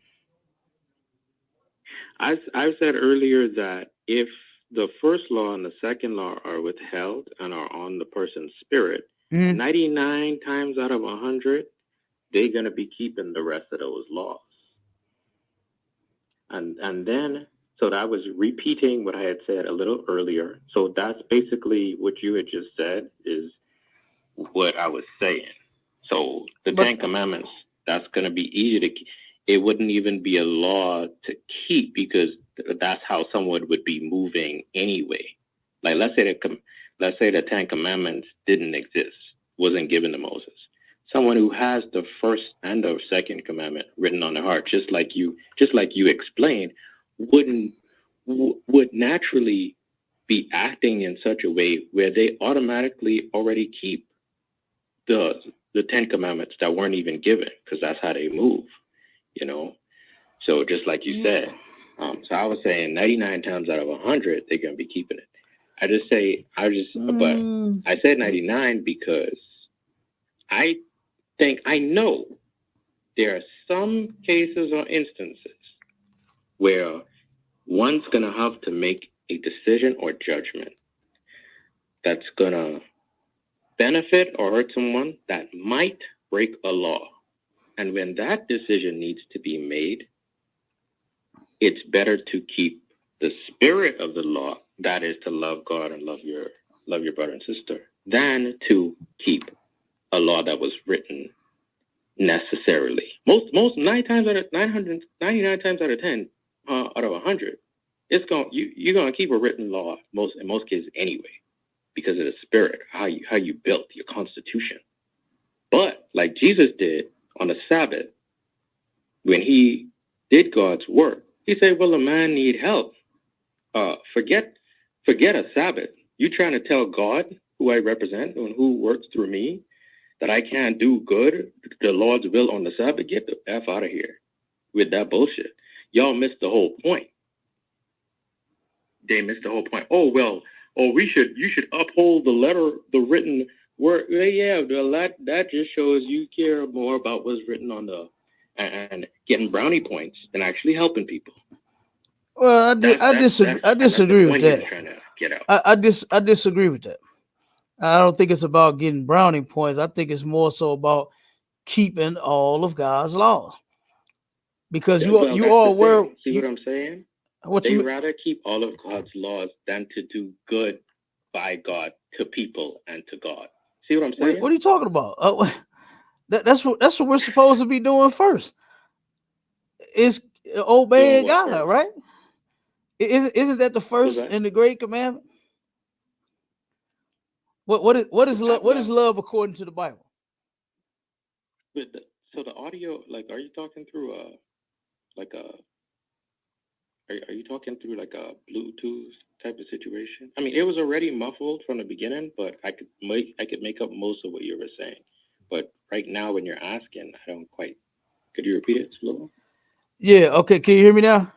I said earlier that if the first law and the second law are withheld and are on the person's spirit, 99 times out of 100, they're going to be keeping the rest of those laws. And then, so that was repeating what I had said a little earlier. So that's basically what you had just said is what I was saying. So the Ten Commandments, that's going to be easy to keep. It wouldn't even be a law to keep because that's how someone would be moving anyway. Like let's say the Ten Commandments didn't exist, wasn't given to Moses. Someone who has the first and the second commandment written on their heart, just like you explained, would naturally be acting in such a way where they automatically already keep the Ten Commandments that weren't even given, because that's how they move. You know, so just like you said, so I was saying 99 times out of 100, they're going to be keeping it. But I said 99 because I think I know there are some cases or instances where one's going to have to make a decision or judgment that's going to benefit or hurt someone that might break a law. And when that decision needs to be made, it's better to keep the spirit of the law, that is to love God and love your brother and sister, than to keep a law that was written necessarily. Most 99 times out of 10, out of 100, you're gonna keep a written law in most cases anyway, because of the spirit, how you built your constitution. But like Jesus did on the Sabbath, when he did God's work, he said, well, a man need help. Forget a Sabbath. You trying to tell God, who I represent and who works through me, that I can't do good, the Lord's will on the Sabbath? Get the F out of here with that bullshit. Y'all missed the whole point. They missed the whole point. You should uphold the written word. Yeah, that just shows you care more about what's written on and getting brownie points than actually helping people. Well, I disagree with that. Trying to get out. I disagree with that. I don't think it's about getting brownie points. I think it's more so about keeping all of God's laws. Because you are aware. See what I'm saying? They rather keep all of God's laws than to do good by God to people and to God. See what I'm saying? What are you talking about? That's what we're supposed to be doing first. Is obeying God, first? Right? Isn't that the first and the great commandment? What is love? What is love according to the Bible? So the audio, like, are you talking through Are you talking through like a Bluetooth type of situation? I mean, it was already muffled from the beginning, but I could make up most of what you were saying. But right now, when you're asking, I don't quite. Could you repeat it slow? Yeah. Okay. Can you hear me now?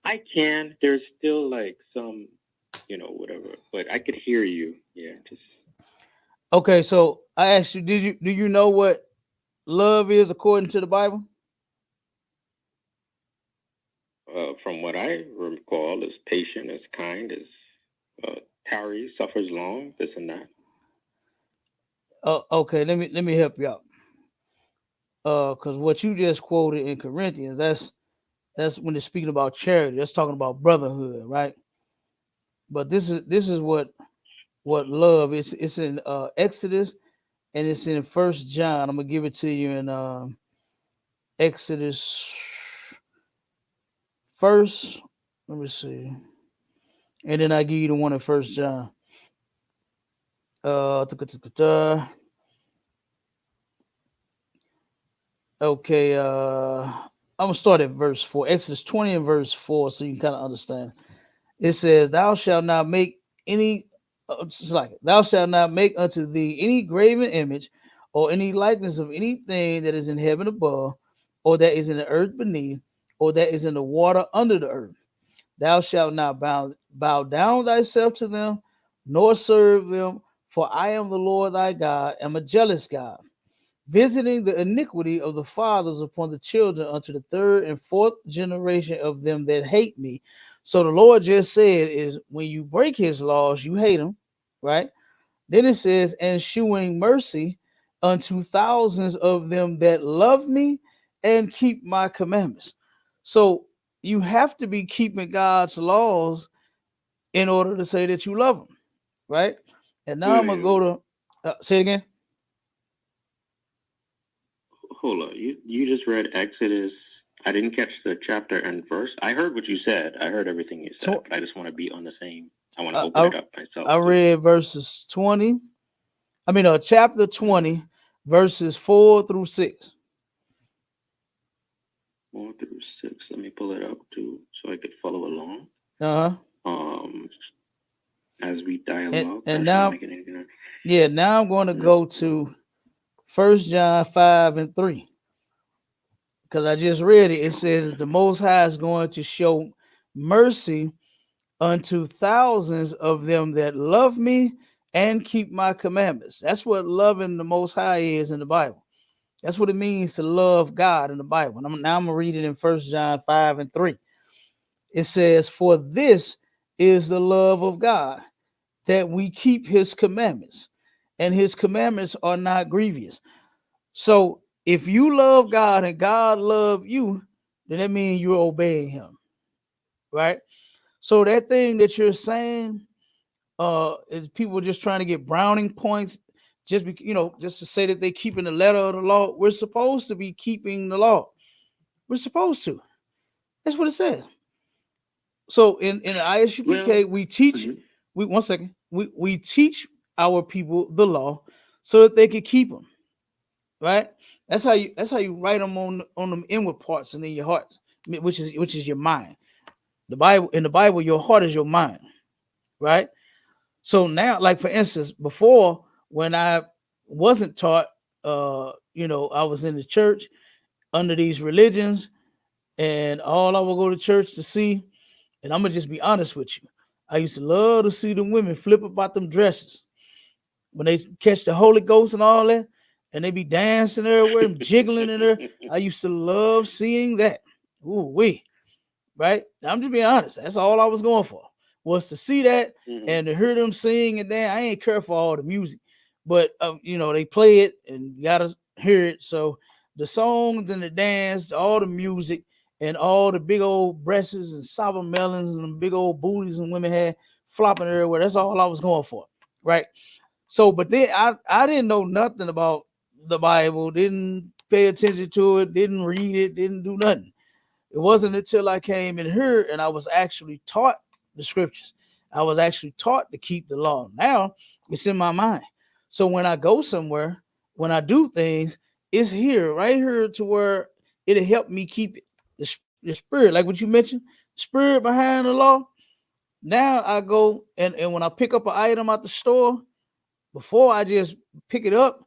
I can. There's still like some, whatever, but I could hear you. Yeah. Okay, so I asked you, do you know what love is according to the Bible? From what I recall, is patient, is kind, is tarry, suffers long, this and that. Okay, let me help you out. Because what you just quoted in Corinthians, that's when it's speaking about charity. That's talking about brotherhood, right? But this is what love is. It's in Exodus and it's in First John. I'm gonna give it to you in Exodus first. Let me see, and then I give you the one in First John. Okay, I'm gonna start at verse 4, Exodus 20 and verse 4, so you can kind of understand. It says, "Thou shalt not make any, it's like, thou shalt not make unto thee any graven image, or any likeness of anything that is in heaven above, or that is in the earth beneath, or that is in the water under the earth. Thou shalt not bow down thyself to them, nor serve them, for I am the Lord thy God, am a jealous God, visiting the iniquity of the fathers upon the children unto the third and fourth generation of them that hate me." So the Lord just said is when you break his laws, you hate him, right? Then it says, "and shewing mercy unto thousands of them that love me and keep my commandments." So you have to be keeping God's laws in order to say that you love him, right? And now I'm gonna Wait, go to say it again. hold on. You just read Exodus. I didn't catch the chapter and verse. I heard what you said. I heard everything you said, but I just want to be on the same. I want to open it up myself. I read verses 20. I mean, chapter 20, verses 4 through 6. 4 through 6. Let me pull it up too, so I could follow along. Uh huh. As we dialogue. And now, now I'm going to go to First John 5 and 3 because I just read it. It says the Most High is going to show mercy unto thousands of them that love me and keep my commandments. That's what loving the Most High is in the Bible. That's what it means to love God in the Bible. And now I'm going to read it in First John 5 and 3. It says, "For this is the love of God, that we keep his commandments, and his commandments are not grievous." So if you love God and God love you, then that means you're obeying him, right? So that thing that you're saying, is people just trying to get browning points, just to say that they keeping the letter of the law. We're supposed to be keeping the law. We're supposed to. That's what it says. So in the ISUPK, we teach. We 1 second. We teach our people the law so that they can keep them. Right. That's how you write them on them inward parts and in your hearts, which is your mind. In the Bible, your heart is your mind. Right. So now, like for instance, before when I wasn't taught, I was in the church under these religions, and all I would go to church to see. And I'm gonna just be honest with you. I used to love to see them women flip about them dresses when they catch the Holy Ghost and all that, and they be dancing everywhere, jiggling in there. I used to love seeing that. Ooh wee, right? I'm just being honest. That's all I was going for, was to see that and to hear them sing and dance. I ain't care for all the music, but they play it and you gotta hear it. So the songs and the dance, all the music, and all the big old breasts and sour melons and the big old booties and women had flopping everywhere. That's all I was going for, right? So, but then I didn't know nothing about the Bible, didn't pay attention to it, didn't read it, didn't do nothing. It wasn't until I came in here and I was actually taught the scriptures. I was actually taught to keep the law. Now it's in my mind. So when I go somewhere, when I do things, it's here, right here, to where it'll help me keep it. The spirit, like what you mentioned, spirit behind the law. Now I go and when I pick up an item at the store, before I just pick it up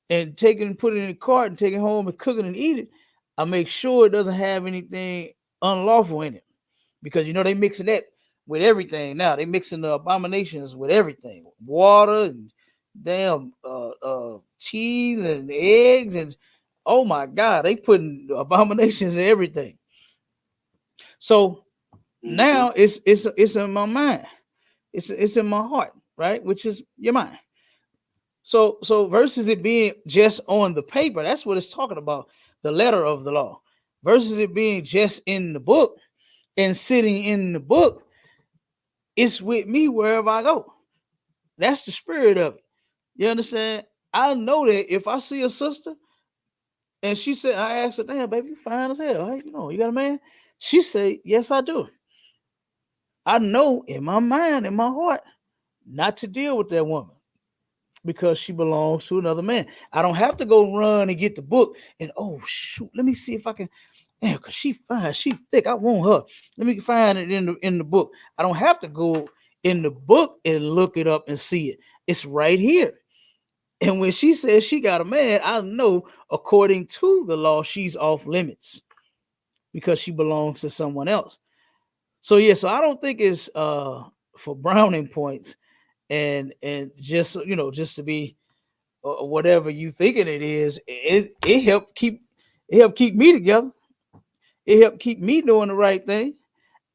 and take it and put it in the cart and take it home and cook it and eat it, I make sure it doesn't have anything unlawful in it, because they mixing that with everything now. They mixing the abominations with everything, water and damn cheese and eggs, and oh my God, they putting abominations in everything. So now it's in my mind. It's in my heart, right? Which is your mind. So versus it being just on the paper, that's what it's talking about, the letter of the law, versus it being just in the book and sitting in the book, it's with me wherever I go. That's the spirit of it. You understand? I know that if I see a sister and she said, I asked her, damn, baby, you fine as hell. Hey, you got a man? She say, yes, I do. I know in my mind, in my heart, not to deal with that woman because she belongs to another man. I don't have to go run and get the book and, oh shoot, let me see if I can. Yeah, cause she fine, she thick. I want her. Let me find it in the book. I don't have to go in the book and look it up and see it. It's right here. And when she says she got a man, I know according to the law she's off limits because she belongs to someone else. So yeah, so I don't think it's for browning points and just just to be whatever you thinking it is. It helped keep me together. It helped keep me doing the right thing.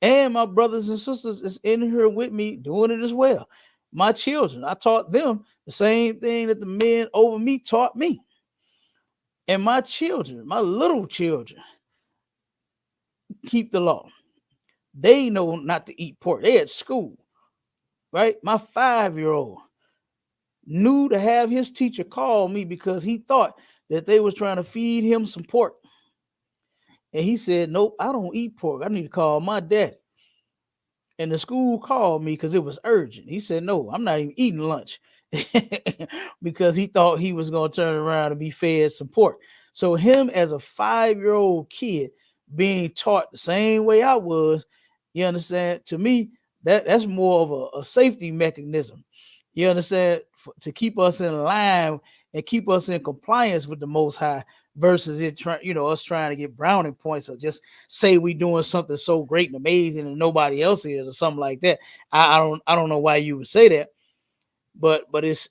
And my brothers and sisters is in here with me doing it as well. My children, I taught them the same thing that the men over me taught me. And my children, my little children, keep the law. They know not to eat pork. They at school, right? My 5-year-old knew to have his teacher call me because he thought that they was trying to feed him some pork. And he said, nope, I don't eat pork. I need to call my daddy. And the school called me because it was urgent. He said, no, I'm not even eating lunch because he thought he was going to turn around and be fed some pork. So him as a 5-year-old kid being taught the same way I was, you understand, to me, that's more of a safety mechanism. You understand, to keep us in line and keep us in compliance with the Most High versus us trying to get browning points or just say we doing something so great and amazing and nobody else is or something like that. I don't know why you would say that, but it's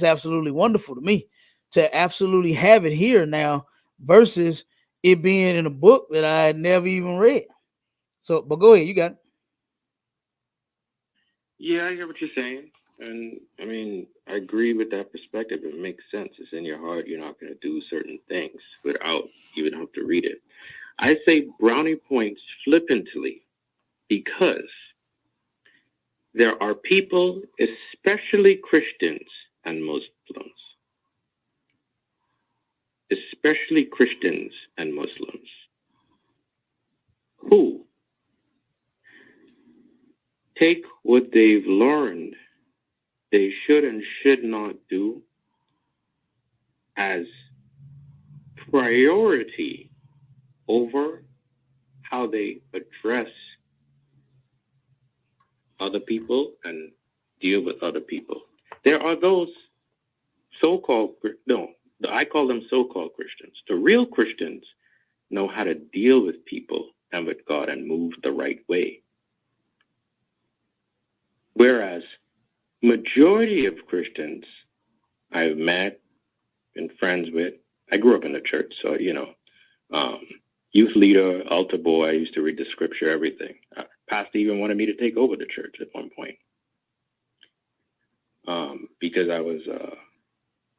absolutely wonderful to me to absolutely have it here now versus it being in a book that I had never even read. So, but go ahead, you got it. Yeah, I hear what you're saying. And I mean, I agree with that perspective. It makes sense. It's in your heart. You're not going to do certain things without even have to read it. I say brownie points flippantly because there are people, especially Christians and Muslims, who take what they've learned they should and should not do as priority over how they address other people and deal with other people. There are those so-called, no, I call them so-called Christians. The real Christians know how to deal with people and with God and move the right way. Whereas majority of Christians I've met and friends with, I grew up in the church, so, youth leader, altar boy, I used to read the scripture, everything. Pastor even wanted me to take over the church at one point because I was a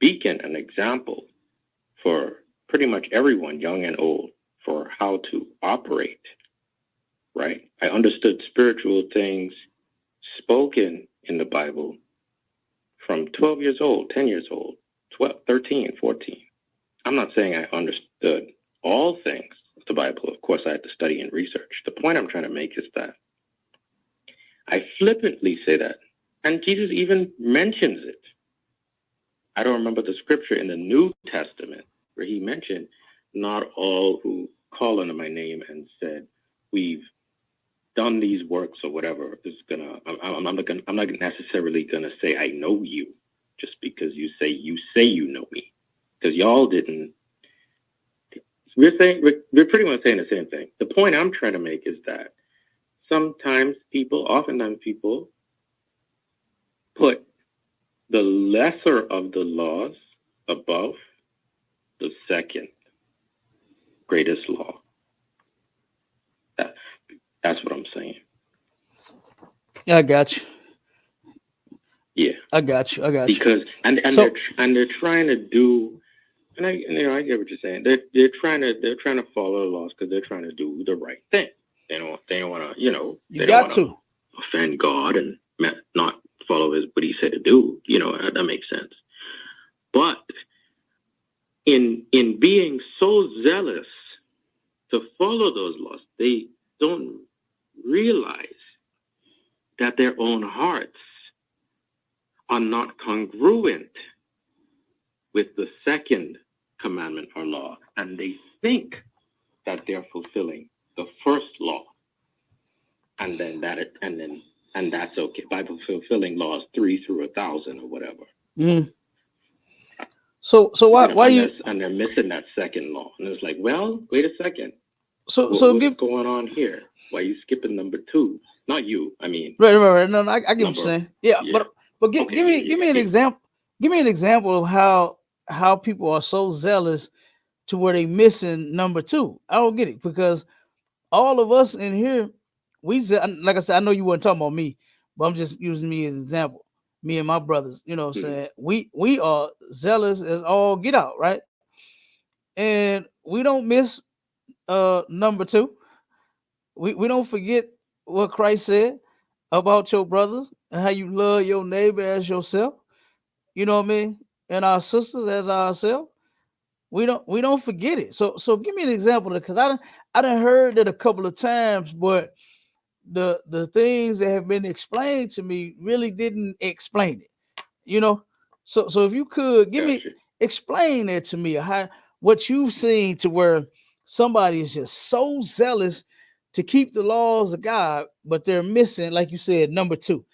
beacon, an example for pretty much everyone, young and old, for how to operate, right? I understood spiritual things spoken in the Bible from 12 years old, 10 years old, 12, 13, 14. I'm not saying I understood all things of the Bible. Of course, I had to study and research. The point I'm trying to make is that I flippantly say that, and Jesus even mentions it. I don't remember the scripture in the New Testament where he mentioned, not all who call under my name and said, we've done these works or whatever is gonna, I'm not necessarily gonna say I know you just because you say you know me, because y'all didn't. We're pretty much saying the same thing. The point I'm trying to make is that oftentimes people put the lesser of the laws above the second greatest law. That's what I'm saying. I got you. Yeah, I got you. I got you. because So they're trying to do, and I get what you're saying. They're trying to follow the laws because they're trying to do the right thing. They don't want to you they don't got want to to. offend God and not follow what He said to do. That makes sense. But in being so zealous to follow those laws, they don't realize that their own hearts are not congruent with the second commandment or law, and they think that they're fulfilling the first law, and that's okay by fulfilling laws 3 through 1,000 or whatever. Mm. So why you? And they're missing that second law, and it's like, well, wait a second. So What's going on here? Why are you skipping number 2? Not you. I mean, right. No, I get what you're saying. Yeah, but give me an example. Give me an example of how people are so zealous to where they missing number 2. I don't get it because all of us in here, like I said, I know you weren't talking about me, but I'm just using me as an example. Me and my brothers, you know what I'm saying? We are zealous as all get out, right? And we don't miss number 2. We don't forget what Christ said about your brothers and how you love your neighbor as yourself. You know what I mean? And our sisters as ourselves. We don't forget it. So give me an example because I done heard that a couple of times, but the things that have been explained to me really didn't explain it. You know, so if you could explain that to me, how what you've seen to where somebody is just so zealous to keep the laws of God, but they're missing, like you said, number 2,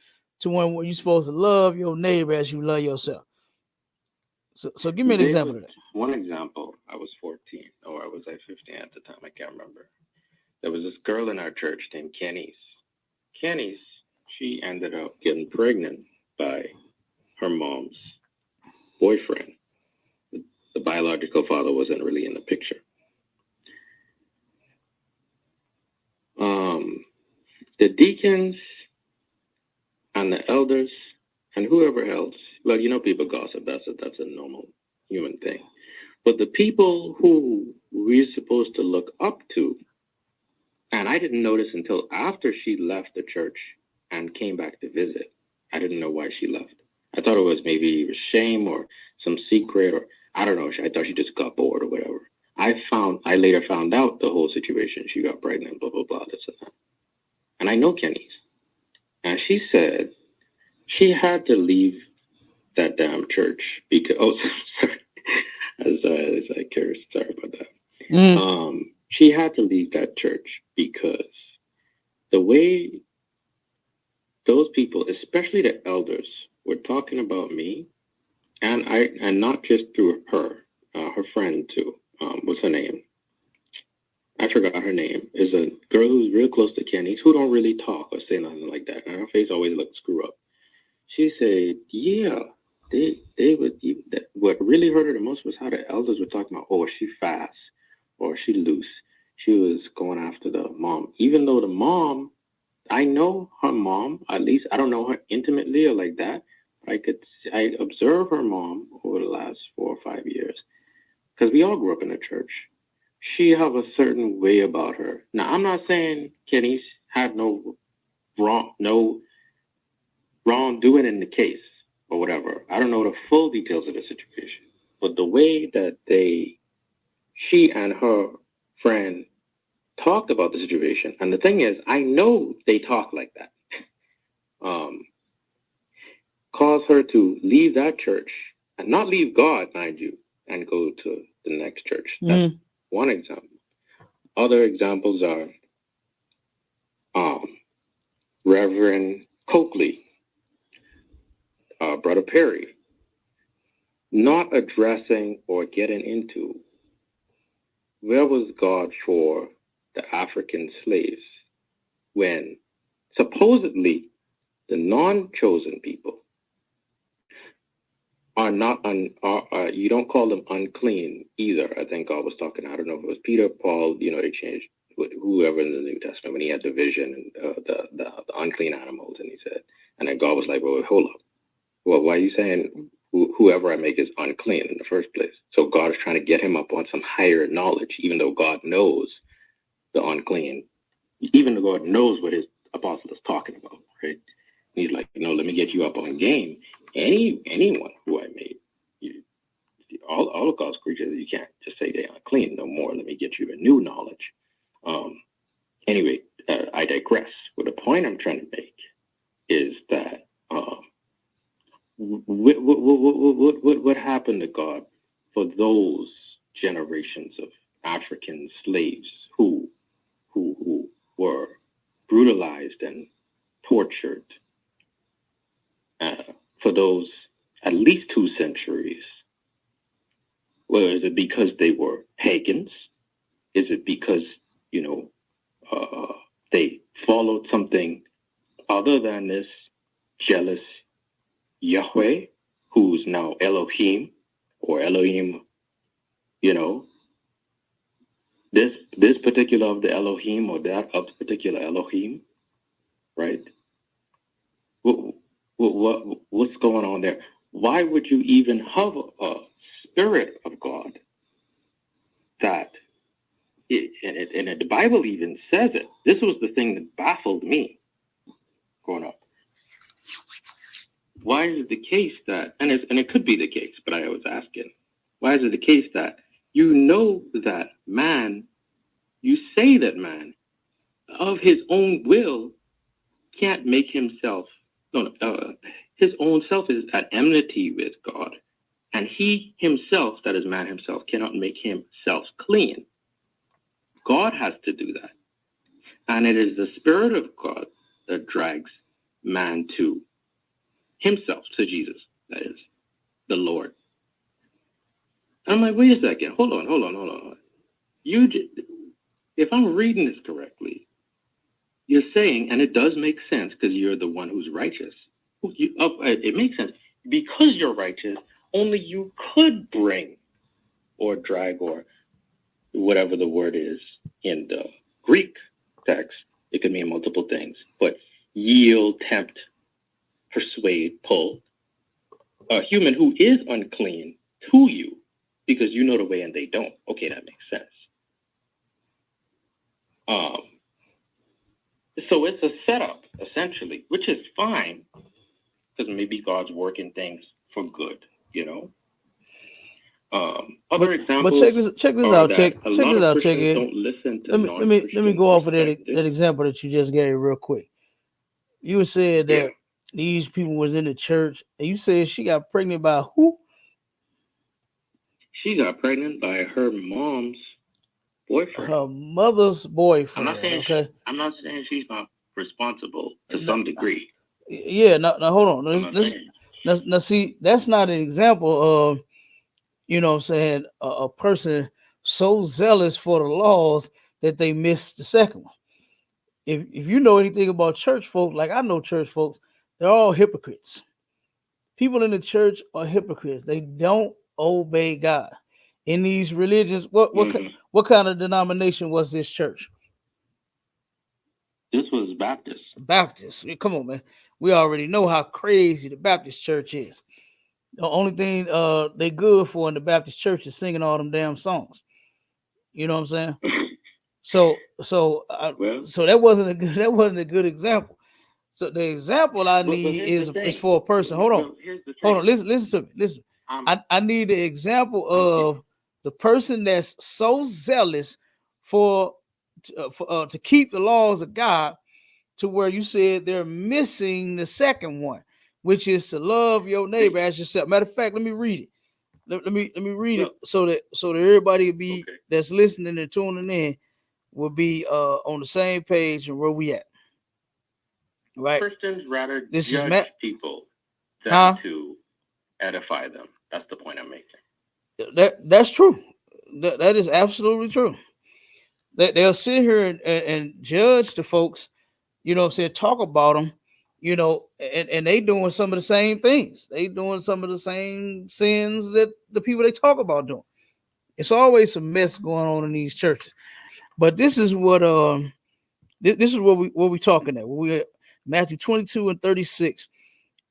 to when you're supposed to love your neighbor as you love yourself. So give me an example of that. One example, I was 14, or I was 15 at the time, I can't remember. There was this girl in our church named Kenny's. She ended up getting pregnant by her mom's boyfriend. The biological father wasn't really in the picture. The deacons and the elders and whoever else, well, people gossip. That's a normal human thing. But the people who we're supposed to look up to, and I didn't notice until after she left the church and came back to visit. I didn't know why she left. I thought it was maybe shame or some secret, or I don't know. I thought she just got bored or whatever. I later found out the whole situation. She got pregnant, blah, blah, blah, this and that. And I know Kenny's. And she said she had to leave that damn church because, sorry. As I cursed, sorry about that. She had to leave that church because the way those people, especially the elders, were talking about me, and not just through her friend too. What's her name? I forgot her name. Is a girl who's real close to Kenny's who don't really talk or say nothing like that, and her face always looks screw up. She said, "Yeah, they would." What really hurt her the most was how the elders were talking about, "Oh, she fast or she loose." She was going after the mom, even though the mom, I know her mom. At least I don't know her intimately or like that. I observe her mom over the last 4 or 5 years because we all grew up in the church. She have a certain way about her. Now, I'm not saying Kenny's had no wrongdoing in the case or whatever. I don't know the full details of the situation, but the way that she and her friend talked about the situation, and the thing is, I know they talk like that, caused her to leave that church and not leave God, mind you, and go to the next church. That's one example. Other examples are Reverend Coakley, Brother Perry, not addressing or getting into where was God for the African slaves when supposedly the non-chosen people are not you don't call them unclean either. I think God was talking, I don't know if it was Peter, Paul, they changed whoever in the New Testament when he had the vision and the unclean animals, and he said, and then God was like, well, hold up. Well, why are you saying whoever I make is unclean in the first place? So God is trying to get him up on some higher knowledge, even though God knows the unclean, even though God knows what his apostle is talking about, right? He's like, let me get you up on game. Anyone who I made, all of God's creatures, you can't just say they are unclean no more. Let me get you a new knowledge. Anyway, I digress. Well, the point I'm trying to make is that what happened to God for those generations of African slaves who were brutalized and tortured for those at least 2 centuries? Well, is it because they were pagans? Is it because they followed something other than this jealous Yahweh, who's now Elohim or Elohim? This particular of the Elohim or that of the particular Elohim, right? What's going on there? Why would you even have a spirit of God that and the Bible even says it? This was the thing that baffled me growing up. Why is it the case that, and it could be the case, but I was asking, why is it the case that that man, you say that man of his own will can't make himself, his own self is at enmity with God, and he himself, that is man himself, cannot make himself clean. God has to do that. And it is the Spirit of God that drags man to himself, to Jesus, that is, the Lord. And I'm like, wait a second, hold on. If I'm reading this correctly, you're saying, and it does make sense because you're the one who's righteous. It makes sense. Because you're righteous, only you could bring or drag or whatever the word is in the Greek text. It could mean multiple things, but yield, tempt, persuade, pull a human who is unclean to you because you know the way and they don't. Okay, that makes sense. So it's a setup, essentially, which is fine because maybe God's working things for good, Other examples. But check this out. Check this out. Check it. Don't listen to let me go off of that example that you just gave real quick. You said that these people was in the church, and you said she got pregnant by who? She got pregnant by her mom's boyfriend. Her mother's boyfriend. I'm not saying she's not responsible to some degree. Yeah. Now hold on. Now see, that's not an example of, saying a person so zealous for the laws that they missed the second one. If you know anything about church folks, like I know church folks, they're all hypocrites. People in the church are hypocrites. They don't obey God. In these religions, what kind of denomination was this church? This was Baptist. Baptist. Come on, man. We already know how crazy the Baptist church is. The only thing they good for in the Baptist church is singing all them damn songs. You know what I'm saying? So that wasn't a good example. So the example I need is for a person. Hold on. Listen to me. Listen. I need the example of the person that's so zealous for to keep the laws of God, to where you said they're missing the second one, which is to love your neighbor as yourself. Matter of fact, let me read it. Let me read it so that everybody will be that's listening and tuning in will be on the same page and where we at. Right? Christians rather judge people than to edify them. That's the point I'm making. That's true. That is absolutely true. They'll sit here and judge the folks, talk about them, you know, and they doing some of the same things. They doing some of the same sins that the people they talk about doing. It's always a mess going on in these churches. But this is what this is what we talking at. We Matthew 22 and 36.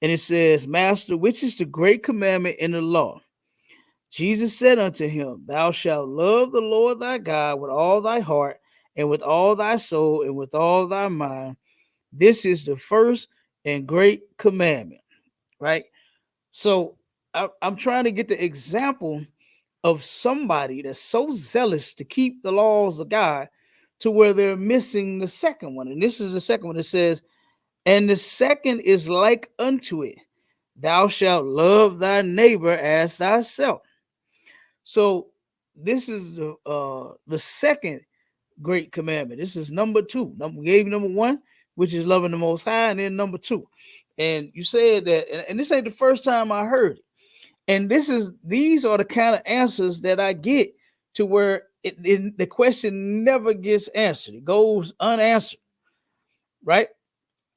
And it says, Master, which is the great commandment in the law? Jesus said unto him, Thou shalt love the Lord thy God with all thy heart, and with all thy soul, and with all thy mind. This is the first and great commandment, right? So I'm trying to get the example of somebody that's so zealous to keep the laws of God to where they're missing the second one. And this is the second one. It says, and the second is like unto it, thou shalt love thy neighbor as thyself. So this is the second great commandment. This is number two. We gave number one, which is loving the Most High, and then number two. And you said that, and this ain't the first time I heard it. And these are the kind of answers that I get to where the question never gets answered. It goes unanswered, right?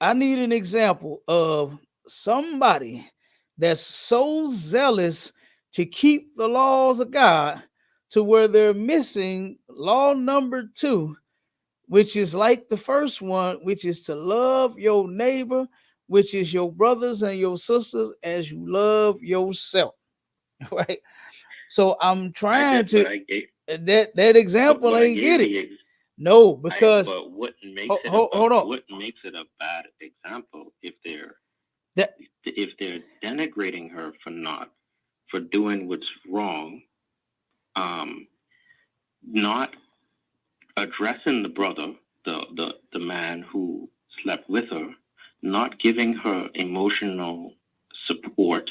I need an example of somebody that's so zealous to keep the laws of God to where they're missing law number two, which is like the first one, which is to love your neighbor, which is your brothers and your sisters as you love yourself. Right. So I'm trying to that example ain't get it. No, because but what makes hold on. What makes it a bad example if they're denigrating her for doing what's wrong, not addressing the brother, the man who slept with her, not giving her emotional support,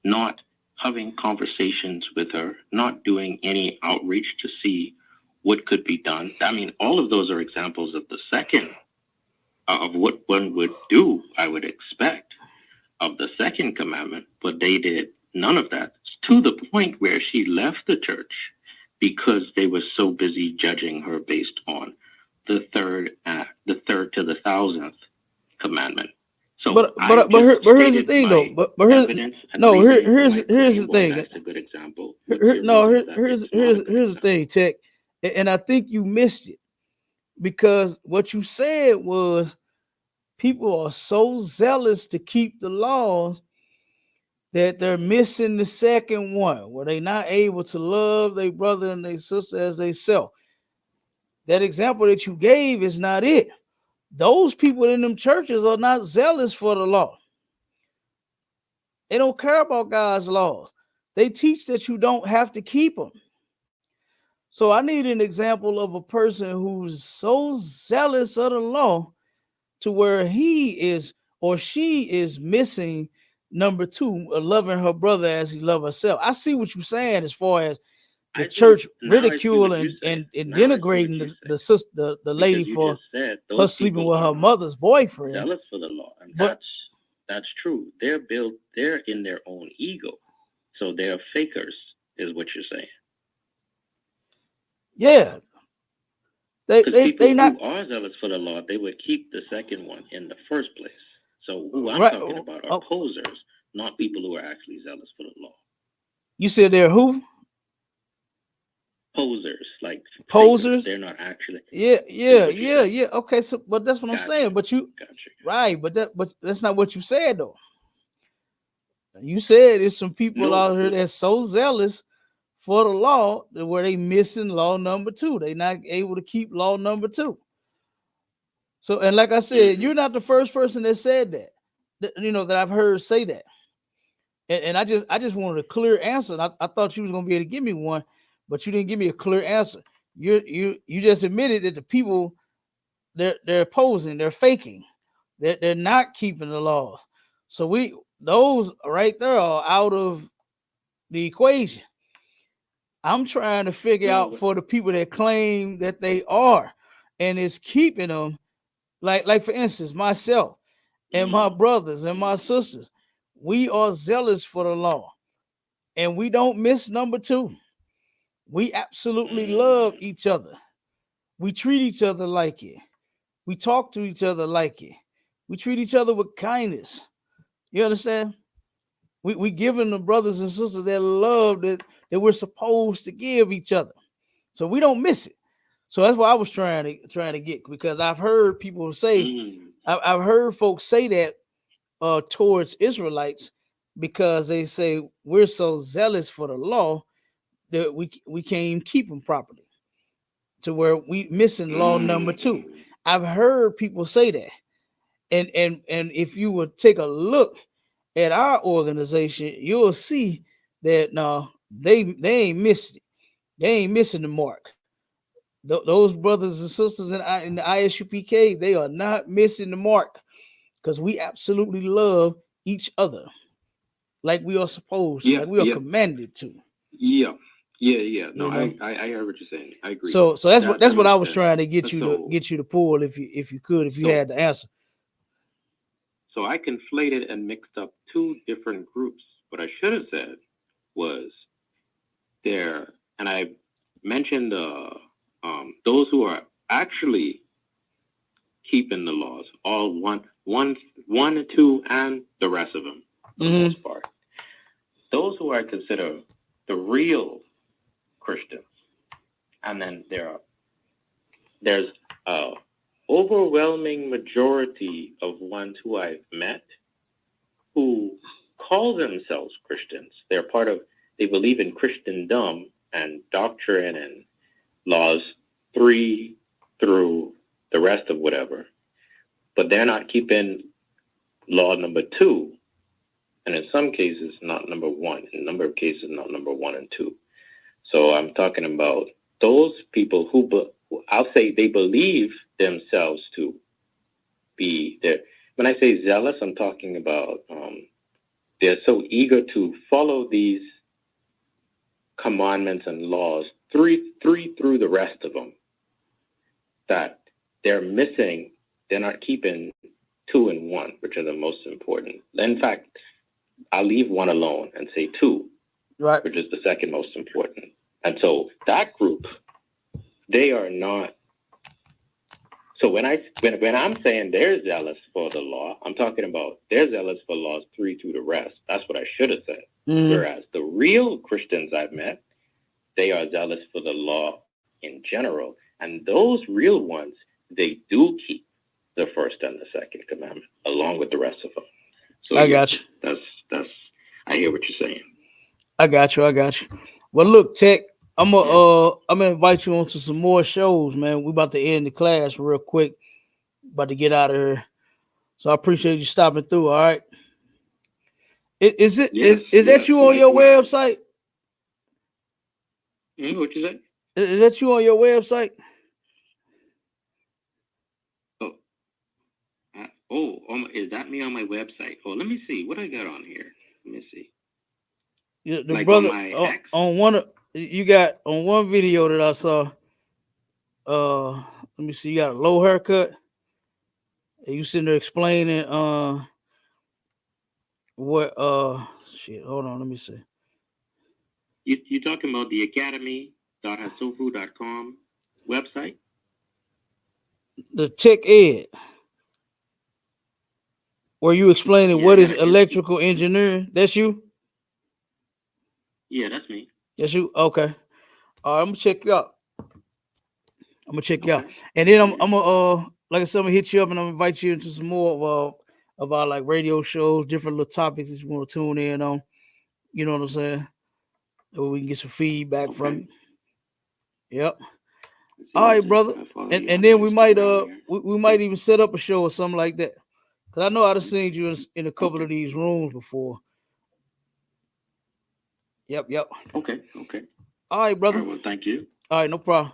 not having conversations with her, not doing any outreach to see what could be done. I mean, all of those are examples of the second, of what one would do, I would expect, of the second commandment, but they did none of that, to the point where she left the church because they were so busy judging her based on the third to the 1,000th commandment. So, but here's the thing though. But here's the thing. That's a good example. Here's the thing, Tech, and I think you missed it because what you said was people are so zealous to keep the laws that they're missing the second one, where they're not able to love their brother and their sister as they self. That example that you gave is not it. Those people in them churches are not zealous for the law. They don't care about God's laws. They teach that you don't have to keep them. So I need an example of a person who's so zealous of the law to where he is or she is missing number two, loving her brother as he loves herself. I see what you're saying as far as the church ridicule and denigrating the lady for her sleeping with her mother's boyfriend. Zealous for the law, and that's true. They're in their own ego, so they're fakers, is what you're saying. Yeah, they not who are zealous for the law. They would keep the second one in the first place. So who I'm talking about are posers, not people who are actually zealous for the law. You said they're who? Posers, like posers. They're not actually. Yeah. Okay, so but that's what I'm saying. But you, right? But that's not what you said though. You said there's some people out here that's so zealous for the law that where they missing law number two. They not able to keep law number two. So, and like I said, you're not the first person that said that. That I've heard say that. And I just wanted a clear answer. And I thought you was gonna be able to give me one, but you didn't give me a clear answer. You just admitted that the people they're posing, they're faking, they're not keeping the laws. So those right there are out of the equation. I'm trying to figure out for the people that claim that they are and is keeping them, like for instance, myself and my brothers and my sisters, we are zealous for the law and we don't miss number two. We absolutely love each other. We treat each other like it. We talk to each other like it. We treat each other with kindness. You understand? We giving the brothers and sisters that love that we're supposed to give each other. So we don't miss it. So that's what I was trying to get, because I've heard people say, I've heard folks say that towards Israelites, because they say we're so zealous for the law that we can't even keep them properly, to where we missing law number 2. I've heard people say that, and if you would take a look at our organization, you'll see that no, they ain't missed it. They ain't missing the mark. Those brothers and sisters in the ISUPK, they are not missing the mark, because we absolutely love each other like we are supposed to, like we are commanded to. Yeah. No, I hear what you're saying. I agree. So that's what I was sense. trying to get you to pull, if you had the answer. So I conflated and mixed up 2 different groups. What I should have said was there, and I mentioned those who are actually keeping the laws, all one, 2, and the rest of them, for the most part. Those who I consider the real Christians, and then there's a overwhelming majority of ones who I've met who call themselves Christians. They believe in Christendom and doctrine and laws 3 through the rest of whatever, but they're not keeping law number 2, and in some cases not number 1, in a number of cases not number 1 and 2. So I'm talking about those people who I'll say they believe themselves to be there. When I say zealous, I'm talking about they're so eager to follow these commandments and laws 3 through the rest of them, that they're not keeping 2 and 1, which are the most important. In fact, I'll leave 1 alone and say 2, right, which is the second most important. And so that group, they are not. So when I'm saying they're zealous for the law, I'm talking about they're zealous for laws 3 through the rest. That's what I should have said. Whereas the real Christians I've met, they are zealous for the law in general. And those real ones, they do keep the first and the second commandment, along with the rest of them. So I got you. That's I hear what you're saying. I got you. Well, look, Tech, I'm gonna invite you onto some more shows, man. We about to end the class real quick. About to get out of here. So I appreciate you stopping through. All right. Is that you on your website? What you say? Is that you on your website? Is that me on my website? Oh, let me see what I got on here. Let me see. Yeah, the like brother on one you got on one video that I saw. Let me see. You got a low haircut. And you sitting there explaining what shit. Hold on, let me see. You talking about the academy.hasofu.com website? The Tech Ed. Were you explaining what is electrical engineering? That's you? Yeah, that's me. That's you? Okay. All right, I'm gonna check you out. And then I'm gonna like I said, I'm gonna hit you up and I'm gonna invite you into some more of our like radio shows, different little topics that you want to tune in on. You know what I'm saying? Where we can get some feedback from you. Yep. All right, brother. And then we might even set up a show or something like that. Cause I know I've seen you in a couple of these rooms before. Yep. Okay. All right, brother. All right, well, thank you. All right, no problem.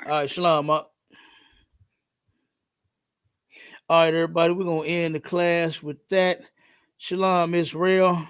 All right, shalom. All right, everybody, we're gonna end the class with that. Shalom, Israel.